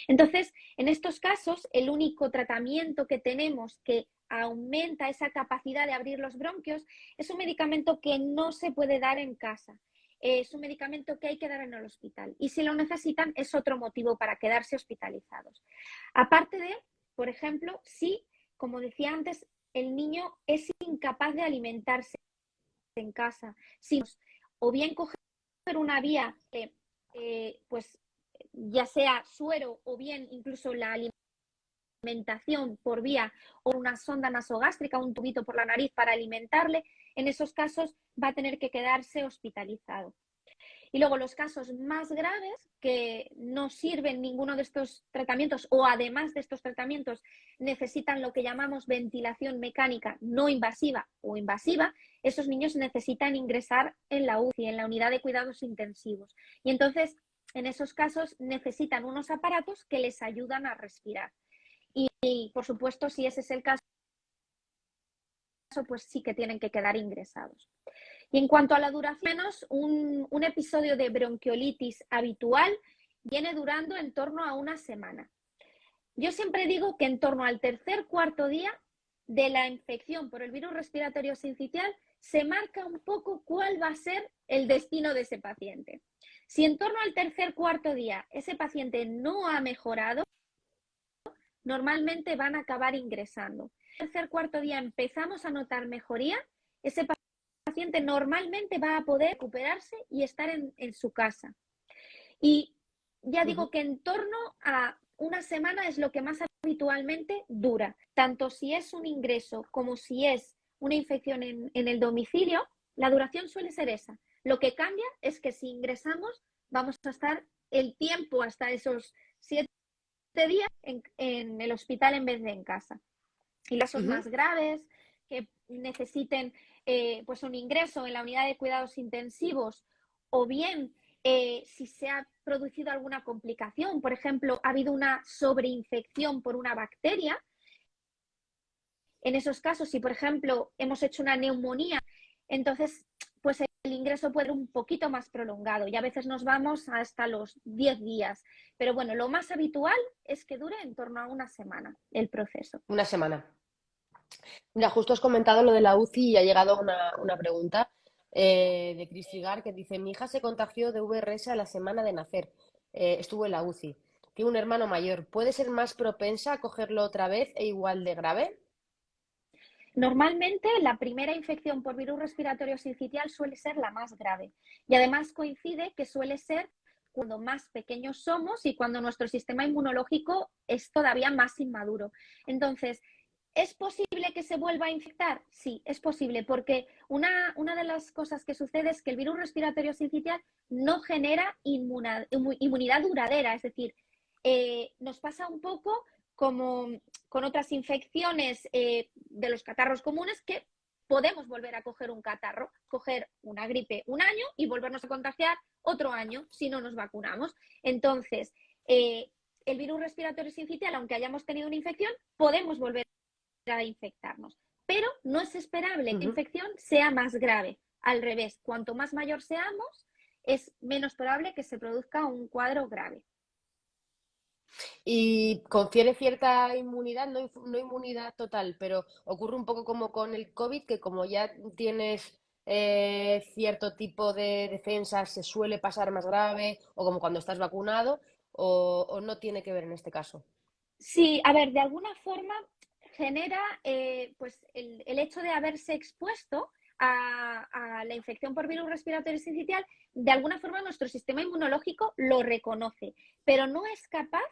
Entonces, en estos casos, el único tratamiento que tenemos que aumenta esa capacidad de abrir los bronquios es un medicamento que no se puede dar en casa. Es un medicamento que hay que dar en el hospital. Y si lo necesitan, es otro motivo para quedarse hospitalizados. Aparte de, por ejemplo, si, como decía antes, el niño es incapaz de alimentarse en casa, si, o bien coger una vía, pues ya sea suero o bien incluso la alimentación por vía o una sonda nasogástrica, un tubito por la nariz para alimentarle, en esos casos va a tener que quedarse hospitalizado. Y luego los casos más graves, que no sirven ninguno de estos tratamientos o además de estos tratamientos necesitan lo que llamamos ventilación mecánica no invasiva o invasiva, esos niños necesitan ingresar en la UCI, en la unidad de cuidados intensivos. Y entonces, en esos casos, necesitan unos aparatos que les ayudan a respirar. Y por supuesto, si ese es el caso, pues sí que tienen que quedar ingresados. Y en cuanto a la duración, un episodio de bronquiolitis habitual viene durando en torno a una semana. Yo siempre digo que en torno al cuarto día de la infección por el virus respiratorio sincitial se marca un poco cuál va a ser el destino de ese paciente. Si en torno al cuarto día ese paciente no ha mejorado, normalmente van a acabar ingresando. En el cuarto día empezamos a notar mejoría, ese paciente normalmente va a poder recuperarse y estar en su casa. Y ya digo que en torno a una semana es lo que más habitualmente dura. Tanto si es un ingreso como si es una infección en el domicilio, la duración suele ser esa. Lo que cambia es que si ingresamos vamos a estar el tiempo hasta esos 7 días en el hospital en vez de en casa. Y casos más graves que necesiten pues un ingreso en la unidad de cuidados intensivos o bien si se ha producido alguna complicación, por ejemplo, ha habido una sobreinfección por una bacteria. En esos casos, si por ejemplo hemos hecho una neumonía, entonces pues el ingreso puede ser un poquito más prolongado y a veces nos vamos hasta los 10 días. Pero bueno, lo más habitual es que dure en torno a una semana el proceso. Una semana. Mira, justo has comentado lo de la UCI y ha llegado una pregunta de Cris Figar que dice: mi hija se contagió de VRS a la semana de nacer. Estuvo en la UCI. Tiene un hermano mayor. ¿Puede ser más propensa a cogerlo otra vez e igual de grave? Normalmente la primera infección por virus respiratorio sincitial suele ser la más grave y además coincide que suele ser cuando más pequeños somos y cuando nuestro sistema inmunológico es todavía más inmaduro. Entonces, ¿es posible que se vuelva a infectar? Sí, es posible, porque una de las cosas que sucede es que el virus respiratorio sincitial no genera inmunidad duradera, es decir, nos pasa un poco como con otras infecciones de los catarros comunes que podemos volver a coger un catarro, coger una gripe un año y volvernos a contagiar otro año si no nos vacunamos. Entonces, el virus respiratorio sincitial, aunque hayamos tenido una infección, podemos volver a infectarnos. Pero no es esperable que la infección sea más grave. Al revés, cuanto más mayor seamos, es menos probable que se produzca un cuadro grave. Y confiere cierta inmunidad, no inmunidad total, pero ocurre un poco como con el COVID, que como ya tienes cierto tipo de defensas, se suele pasar más grave, o como cuando estás vacunado, o no tiene que ver en este caso. Sí, a ver, de alguna forma genera pues el hecho de haberse expuesto a la infección por virus respiratorio sincitial, de alguna forma nuestro sistema inmunológico lo reconoce, pero no es capaz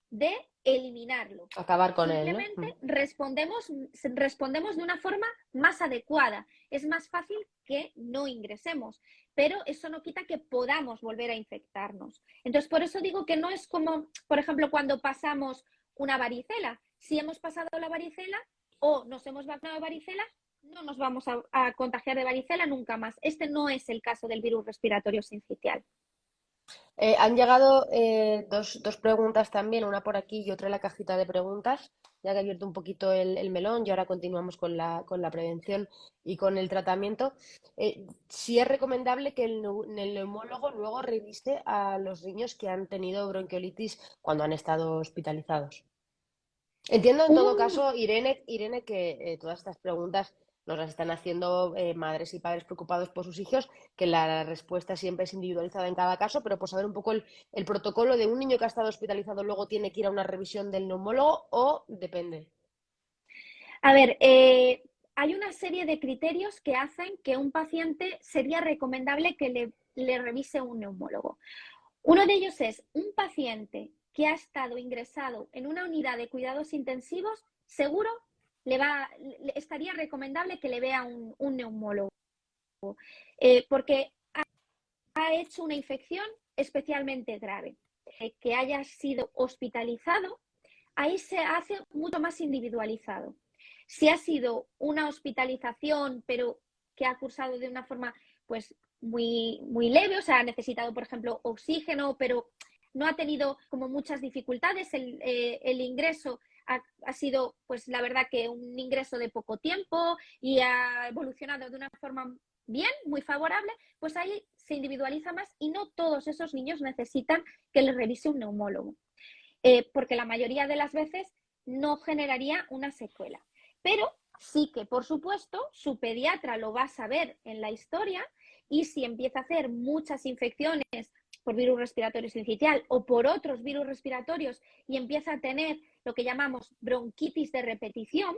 de eliminarlo. Acabar con él, ¿no? Simplemente respondemos de una forma más adecuada. Es más fácil que no ingresemos, pero eso no quita que podamos volver a infectarnos. Entonces, por eso digo que no es como, por ejemplo, cuando pasamos una varicela. Si hemos pasado la varicela o nos hemos vacunado de varicela, no nos vamos a contagiar de varicela nunca más. Este no es el caso del virus respiratorio sincitial. Han llegado dos preguntas también, una por aquí y otra en la cajita de preguntas, ya que he abierto un poquito el melón y ahora continuamos con la prevención y con el tratamiento. Si es recomendable que el neumólogo luego revise a los niños que han tenido bronquiolitis cuando han estado hospitalizados. Entiendo en todo Un, caso, Irene, que todas estas preguntas nos las están haciendo madres y padres preocupados por sus hijos, que la respuesta siempre es individualizada en cada caso, pero por saber un poco el protocolo de un niño que ha estado hospitalizado luego tiene que ir a una revisión del neumólogo o depende. a ver, hay una serie de criterios que hacen que un paciente sería recomendable que le revise un neumólogo. Uno de ellos es un paciente que ha estado ingresado en una unidad de cuidados intensivos, seguro estaría recomendable que le vea un neumólogo, porque ha hecho una infección especialmente grave. Que haya sido hospitalizado, ahí se hace mucho más individualizado. Si ha sido una hospitalización, pero que ha cursado de una forma pues muy leve, o sea, ha necesitado, por ejemplo, oxígeno, pero no ha tenido como muchas dificultades, el ingreso ha sido, pues la verdad que un ingreso de poco tiempo y ha evolucionado de una forma bien, muy favorable, pues ahí se individualiza más y no todos esos niños necesitan que les revise un neumólogo, porque la mayoría de las veces no generaría una secuela. Pero sí que, por supuesto, su pediatra lo va a saber en la historia y si empieza a hacer muchas infecciones por virus respiratorio sincitial o por otros virus respiratorios y empieza a tener lo que llamamos bronquitis de repetición,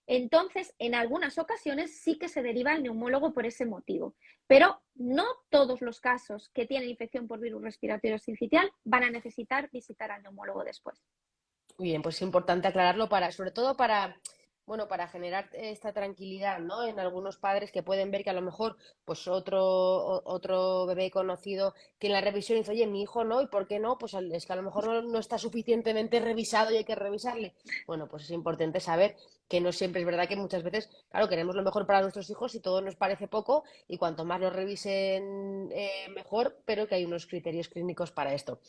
entonces, en algunas ocasiones sí que se deriva al neumólogo por ese motivo, pero no todos los casos que tienen infección por virus respiratorio sincitial van a necesitar visitar al neumólogo después. Muy bien, pues es importante aclararlo para, sobre todo para, bueno, para generar esta tranquilidad, ¿no? En algunos padres que pueden ver que a lo mejor, pues otro bebé conocido que en la revisión dice, oye, mi hijo no, ¿y por qué no? Pues es que a lo mejor no está suficientemente revisado y hay que revisarle. Bueno, pues es importante saber que no siempre es verdad que muchas veces, claro, queremos lo mejor para nuestros hijos y todo nos parece poco y cuanto más lo revisen, mejor, pero que hay unos criterios clínicos para esto.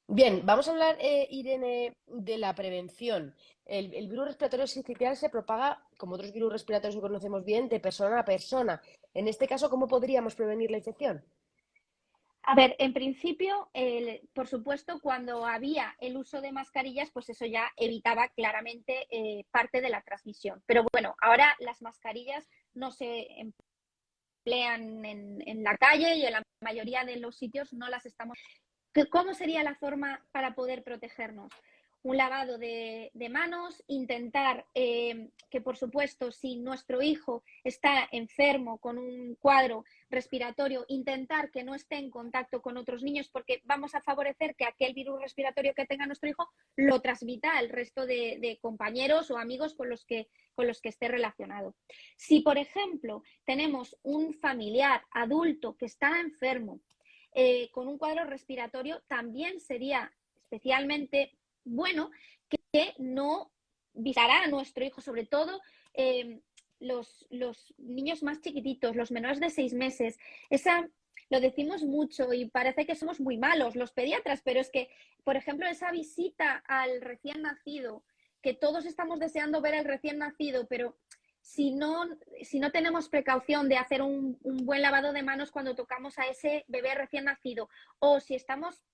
Bien, vamos a hablar, Irene, de la prevención. El virus respiratorio sincitial se propaga, como otros virus respiratorios que conocemos bien, de persona a persona. En este caso, ¿cómo podríamos prevenir la infección? A ver, en principio, por supuesto, cuando había el uso de mascarillas, pues eso ya evitaba claramente parte de la transmisión. Pero bueno, ahora las mascarillas no se emplean en la calle y en la mayoría de los sitios no las estamos. ¿Cómo sería la forma para poder protegernos? Un lavado de manos, intentar que, por supuesto, si nuestro hijo está enfermo con un cuadro respiratorio, intentar que no esté en contacto con otros niños porque vamos a favorecer que aquel virus respiratorio que tenga nuestro hijo lo transmita al resto de compañeros o amigos con los que esté relacionado. Si, por ejemplo, tenemos un familiar adulto que está enfermo, con un cuadro respiratorio, también sería especialmente bueno que no visitará a nuestro hijo, sobre todo los niños más chiquititos, los menores de 6 meses. Esa lo decimos mucho y parece que somos muy malos los pediatras, pero es que, por ejemplo, esa visita al recién nacido, que todos estamos deseando ver al recién nacido, pero si no tenemos precaución de hacer un buen lavado de manos cuando tocamos a ese bebé recién nacido o si estamos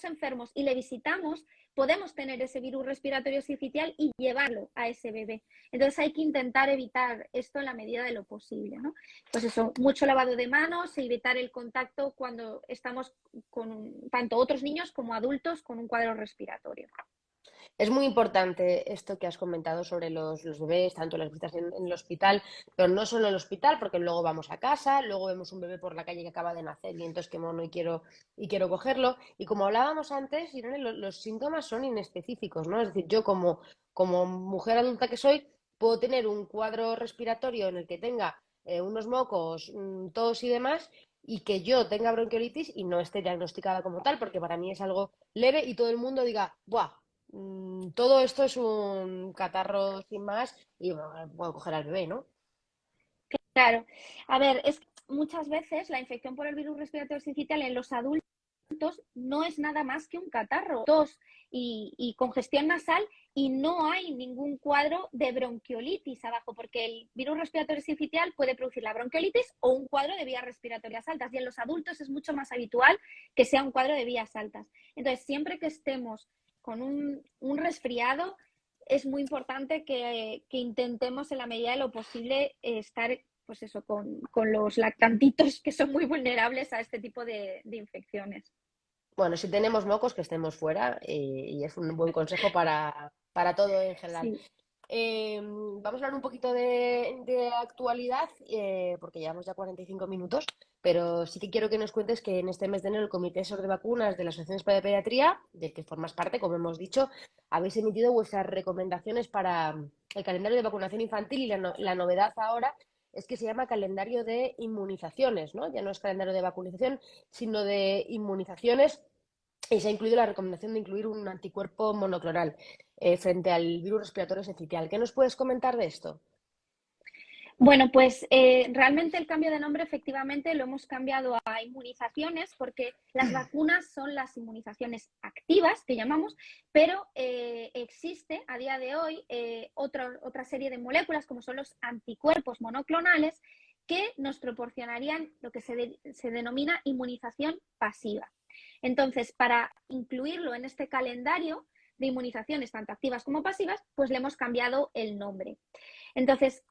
enfermos y le visitamos, podemos tener ese virus respiratorio sincitial y llevarlo a ese bebé. Entonces hay que intentar evitar esto en la medida de lo posible, ¿no? Pues eso, mucho lavado de manos e evitar el contacto cuando estamos con tanto otros niños como adultos con un cuadro respiratorio. Es muy importante esto que has comentado sobre los bebés, tanto las visitas en el hospital, pero no solo en el hospital, porque luego vamos a casa, luego vemos un bebé por la calle que acaba de nacer y entonces qué mono y quiero cogerlo. Y como hablábamos antes, Irene, los síntomas son inespecíficos, ¿no? Es decir, yo como mujer adulta que soy, puedo tener un cuadro respiratorio en el que tenga unos mocos, tos y demás, y que yo tenga bronquiolitis y no esté diagnosticada como tal, porque para mí es algo leve y todo el mundo diga, ¡buah! Todo esto es un catarro sin más y bueno, puedo coger al bebé, ¿no? Claro. A ver, es que muchas veces la infección por el virus respiratorio sincitial en los adultos no es nada más que un catarro, tos y congestión nasal, y no hay ningún cuadro de bronquiolitis abajo, porque el virus respiratorio sincitial puede producir la bronquiolitis o un cuadro de vías respiratorias altas, y en los adultos es mucho más habitual que sea un cuadro de vías altas. Entonces, siempre que estemos con un resfriado, es muy importante que intentemos en la medida de lo posible estar pues eso, con los lactantitos, que son muy vulnerables a este tipo de infecciones. Bueno, si tenemos mocos, que estemos fuera, y es un buen consejo para todo en general. Sí. Vamos a hablar un poquito de actualidad, porque llevamos ya 45 minutos, pero sí que quiero que nos cuentes que en este mes de enero el Comité Asesor de Vacunas de la Asociación Española de Pediatría, del que formas parte, como hemos dicho, habéis emitido vuestras recomendaciones para el calendario de vacunación infantil, y la novedad ahora es que se llama calendario de inmunizaciones, ¿no? Ya no es calendario de vacunación, sino de inmunizaciones, y se ha incluido la recomendación de incluir un anticuerpo monoclonal frente al virus respiratorio sincitial. ¿Qué nos puedes comentar de esto? Bueno, pues realmente el cambio de nombre efectivamente lo hemos cambiado a inmunizaciones, porque las vacunas son las inmunizaciones activas, que llamamos, pero existe a día de hoy otra serie de moléculas, como son los anticuerpos monoclonales, que nos proporcionarían lo que se denomina inmunización pasiva. Entonces, para incluirlo en este calendario de inmunizaciones, tanto activas como pasivas, pues le hemos cambiado el nombre. Entonces,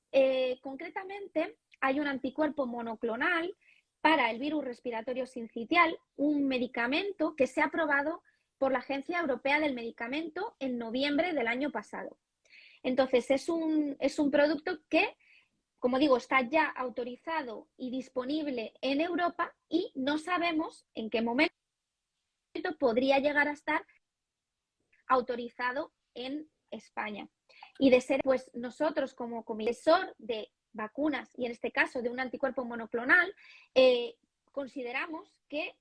concretamente, hay un anticuerpo monoclonal para el virus respiratorio sincitial, un medicamento que se ha aprobado por la Agencia Europea del Medicamento en noviembre del año pasado. Entonces, es un producto que, como digo, está ya autorizado y disponible en Europa, y no sabemos en qué momento podría llegar a estar autorizado en España. Y de ser, pues nosotros como comisor de vacunas, y en este caso de un anticuerpo monoclonal, consideramos que,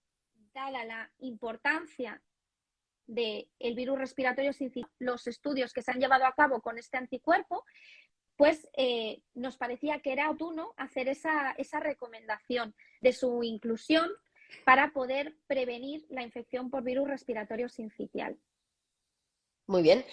dada la importancia del virus respiratorio sincitial, los estudios que se han llevado a cabo con este anticuerpo, pues nos parecía que era oportuno hacer esa recomendación de su inclusión para poder prevenir la infección por virus respiratorio sincitial. Muy bien,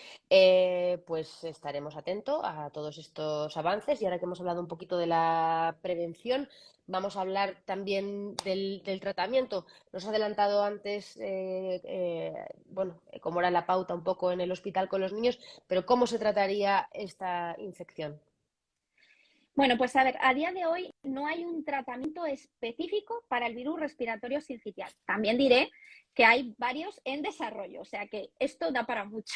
pues estaremos atentos a todos estos avances, y ahora que hemos hablado un poquito de la prevención, vamos a hablar también del tratamiento. Nos has adelantado antes, bueno, cómo era la pauta un poco en el hospital con los niños, pero ¿cómo se trataría esta infección? Bueno, pues a ver, a día de hoy no hay un tratamiento específico para el virus respiratorio sincitial. También diré que hay varios en desarrollo, o sea que esto da para mucho.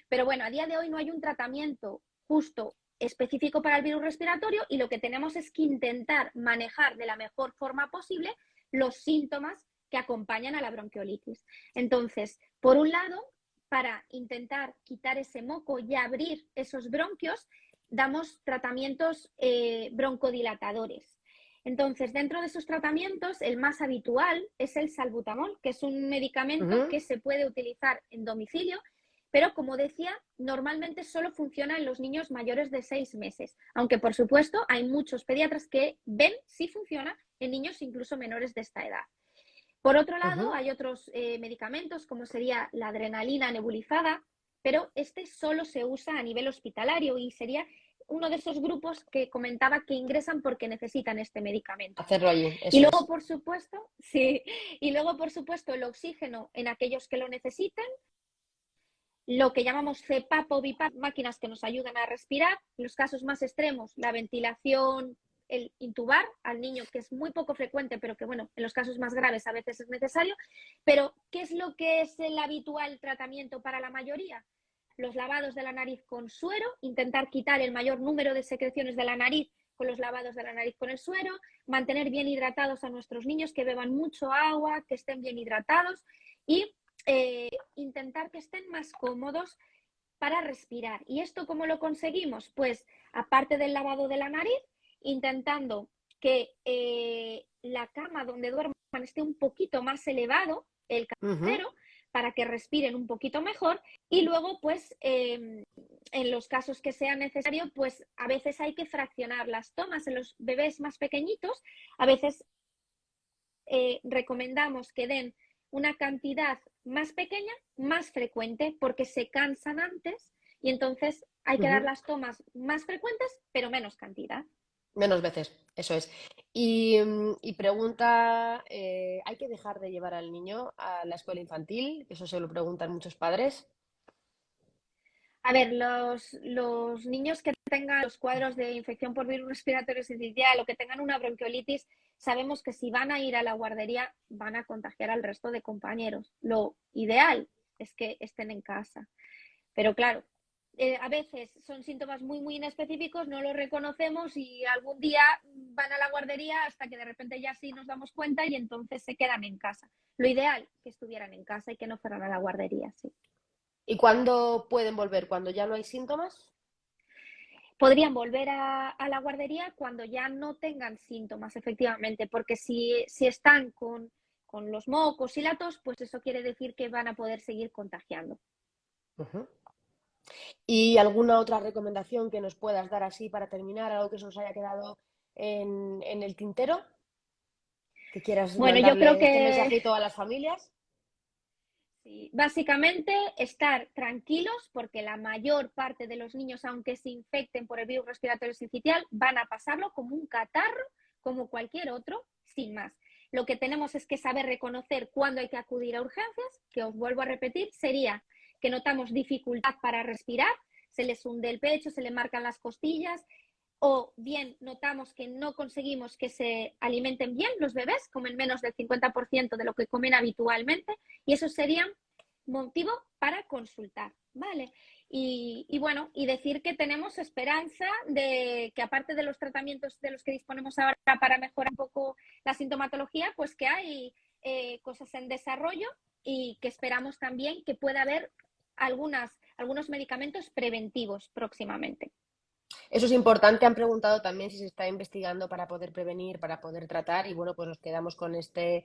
Pero bueno, a día de hoy no hay un tratamiento justo específico para el virus respiratorio, y lo que tenemos es que intentar manejar de la mejor forma posible los síntomas que acompañan a la bronquiolitis. Entonces, por un lado, para intentar quitar ese moco y abrir esos bronquios, damos tratamientos broncodilatadores. Entonces, dentro de esos tratamientos, el más habitual es el salbutamol, que es un medicamento que se puede utilizar en domicilio, pero como decía, normalmente solo funciona en los niños mayores de 6 meses, aunque por supuesto hay muchos pediatras que ven si funciona en niños incluso menores de esta edad. Por otro lado, hay otros medicamentos, como sería la adrenalina nebulizada, pero este solo se usa a nivel hospitalario, y sería uno de esos grupos que comentaba que ingresan porque necesitan este medicamento. Hacerlo allí, Y eso luego, es. por supuesto, sí, y luego, por supuesto, el oxígeno en aquellos que lo necesiten, lo que llamamos CPAP o BiPAP, máquinas que nos ayudan a respirar. En los casos más extremos, la ventilación, el intubar al niño, que es muy poco frecuente, pero que, bueno, en los casos más graves a veces es necesario. Pero, ¿qué es lo que es el habitual tratamiento para la mayoría? Los lavados de la nariz con suero, intentar quitar el mayor número de secreciones de la nariz con los lavados de la nariz con el suero, mantener bien hidratados a nuestros niños, que beban mucho agua, que estén bien hidratados, y intentar que estén más cómodos para respirar. ¿Y esto cómo lo conseguimos? Pues aparte del lavado de la nariz, intentando que la cama donde duerman esté un poquito más elevado, el cabecero, para que respiren un poquito mejor. Y luego, pues, en los casos que sea necesario, pues a veces hay que fraccionar las tomas. En los bebés más pequeñitos, a veces recomendamos que den una cantidad más pequeña, más frecuente, porque se cansan antes y entonces hay que dar las tomas más frecuentes, pero menos cantidad. Menos veces, eso es. Y pregunta, ¿hay que dejar de llevar al niño a la escuela infantil? Eso se lo preguntan muchos padres. A ver, los niños que tengan los cuadros de infección por virus respiratorio sincicial o que tengan una bronquiolitis, sabemos que si van a ir a la guardería van a contagiar al resto de compañeros. Lo ideal es que estén en casa. Pero claro, a veces son síntomas muy, muy inespecíficos, no los reconocemos y algún día van a la guardería hasta que de repente ya sí nos damos cuenta y entonces se quedan en casa. Lo ideal que estuvieran en casa y que no fueran a la guardería, sí. ¿Y cuándo pueden volver? ¿Cuando ya no hay síntomas? Podrían volver a la guardería cuando ya no tengan síntomas, efectivamente, porque si están con los mocos y la tos, pues eso quiere decir que van a poder seguir contagiando. Ujú. ¿Y alguna otra recomendación que nos puedas dar así para terminar? ¿Algo que se nos haya quedado en el tintero? ¿Que quieras Bueno, yo creo mandarle este que mensajito a las familias? sí, básicamente estar tranquilos porque la mayor parte de los niños, aunque se infecten por el virus respiratorio sincitial, van a pasarlo como un catarro, como cualquier otro, sin más. Lo que tenemos es que saber reconocer cuándo hay que acudir a urgencias, que os vuelvo a repetir, sería que notamos dificultad para respirar, se les hunde el pecho, se les marcan las costillas, o bien notamos que no conseguimos que se alimenten bien los bebés, comen menos del 50% de lo que comen habitualmente, y eso sería motivo para consultar, ¿vale? Y bueno, y decir que tenemos esperanza de que aparte de los tratamientos de los que disponemos ahora para mejorar un poco la sintomatología, pues que hay cosas en desarrollo y que esperamos también que pueda haber algunos medicamentos preventivos próximamente. Eso es importante. Han preguntado también si se está investigando para poder prevenir, para poder tratar. Y bueno, pues nos quedamos con este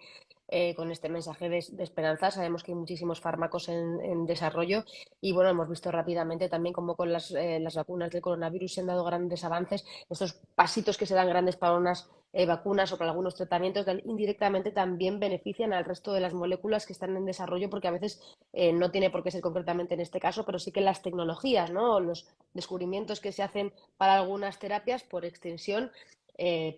mensaje de esperanza. Sabemos que hay muchísimos fármacos en desarrollo. Y bueno, hemos visto rápidamente también cómo con las vacunas del coronavirus se han dado grandes avances. Estos pasitos que se dan grandes para unas vacunas o para algunos tratamientos indirectamente también benefician al resto de las moléculas que están en desarrollo, porque a veces no tiene por qué ser concretamente en este caso, pero sí que las tecnologías, ¿no? Los descubrimientos que se hacen para algunas terapias, por extensión,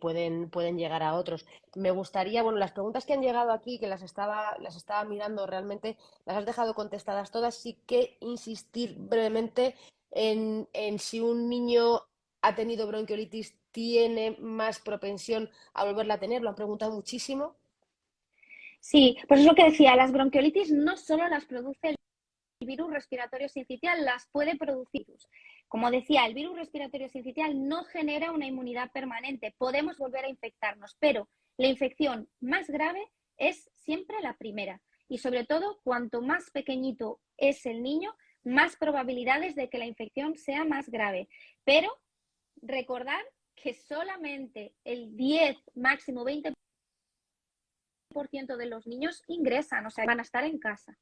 pueden llegar a otros. Me gustaría, bueno, las preguntas que han llegado aquí, que las estaba mirando realmente, las has dejado contestadas todas, sí que insistir brevemente en si un niño ha tenido bronquiolitis, tiene más propensión a volverla a tener, lo han preguntado muchísimo. Sí, pues es lo que decía, las bronquiolitis no solo las produce el virus respiratorio sincitial, las puede producir. Como decía, el virus respiratorio sincitial no genera una inmunidad permanente, podemos volver a infectarnos, pero la infección más grave es siempre la primera. Y sobre todo, cuanto más pequeñito es el niño, más probabilidades de que la infección sea más grave. Pero recordar que solamente el 10, máximo 20% de los niños ingresan, o sea, van a estar en casa.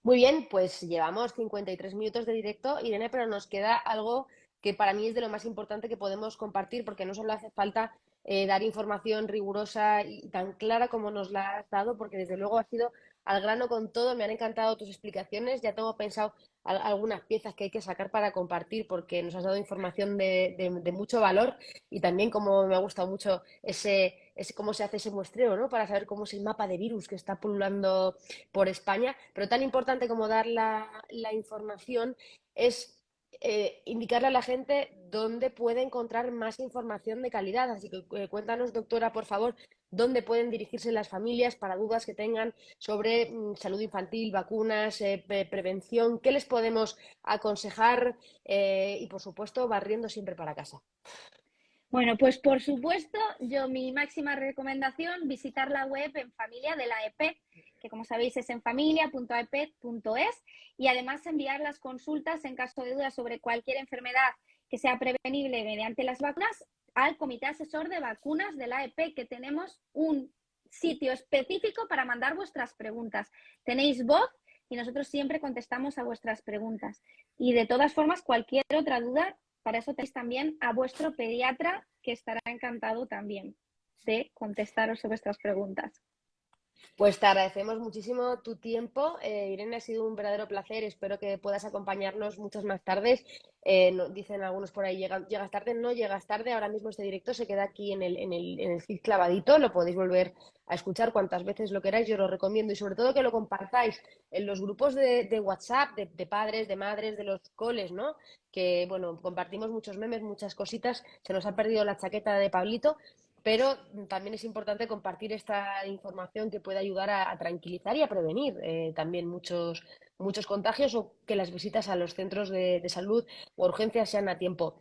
Muy bien, pues llevamos 53 minutos de directo, Irene, pero nos queda algo que para mí es de lo más importante que podemos compartir, porque no solo hace falta dar información rigurosa y tan clara como nos la has dado, porque desde luego ha sido al grano con todo, me han encantado tus explicaciones, ya tengo pensado algunas piezas que hay que sacar para compartir, porque nos has dado información de mucho valor y también como me ha gustado mucho ese cómo se hace ese muestreo, ¿no? Para saber cómo es el mapa de virus que está pululando por España, pero tan importante como dar la información es indicarle a la gente dónde puede encontrar más información de calidad. Así que cuéntanos, doctora, por favor, dónde pueden dirigirse las familias para dudas que tengan sobre salud infantil, vacunas, prevención, qué les podemos aconsejar y, por supuesto, barriendo siempre para casa. Bueno, pues por supuesto, yo mi máxima recomendación, visitar la web en familia de la EP, que como sabéis es en familia.ep.es, y además enviar las consultas en caso de dudas sobre cualquier enfermedad que sea prevenible mediante las vacunas al Comité Asesor de Vacunas de la EP, que tenemos un sitio específico para mandar vuestras preguntas. Tenéis voz y nosotros siempre contestamos a vuestras preguntas. Y de todas formas, cualquier otra duda, para eso tenéis también a vuestro pediatra, que estará encantado también de contestaros vuestras preguntas. Pues te agradecemos muchísimo tu tiempo. Irene, ha sido un verdadero placer. Espero que puedas acompañarnos muchas más tardes. Dicen algunos por ahí, llegas tarde, no llegas tarde. Ahora mismo este directo se queda aquí en el feed clavadito. Lo podéis volver a escuchar cuantas veces lo queráis. Yo lo recomiendo y sobre todo que lo compartáis en los grupos de WhatsApp, de padres, de madres, de los coles, ¿no? Que, bueno, compartimos muchos memes, muchas cositas. Se nos ha perdido la chaqueta de Pablito, pero también es importante compartir esta información que puede ayudar a tranquilizar y a prevenir también muchos contagios o que las visitas a los centros de salud o urgencias sean a tiempo.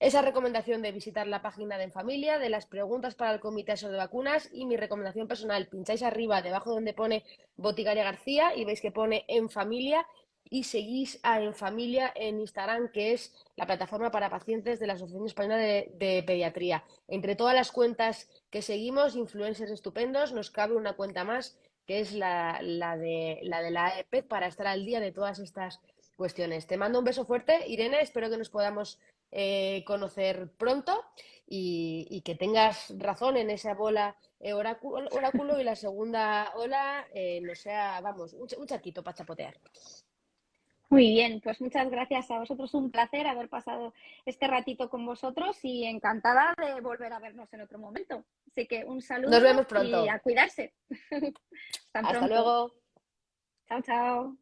Esa recomendación de visitar la página de En Familia, de las preguntas para el comité asesor de vacunas y mi recomendación personal, pincháis arriba, debajo donde pone Boticaria García y veis que pone En Familia y seguís a En Familia en Instagram, que es la plataforma para pacientes de la Asociación Española de Pediatría. Entre todas las cuentas que seguimos, influencers estupendos, nos cabe una cuenta más, que es la de la AEP, para estar al día de todas estas cuestiones. Te mando un beso fuerte, Irene, espero que nos podamos conocer pronto y que tengas razón en esa bola oráculo y la segunda ola no sea, vamos, un charquito para chapotear. Muy bien, pues muchas gracias a vosotros. Un placer haber pasado este ratito con vosotros y encantada de volver a vernos en otro momento. Así que un Nos saludo vemos y pronto. a cuidarse. Hasta Hasta pronto. luego. Chao, chao.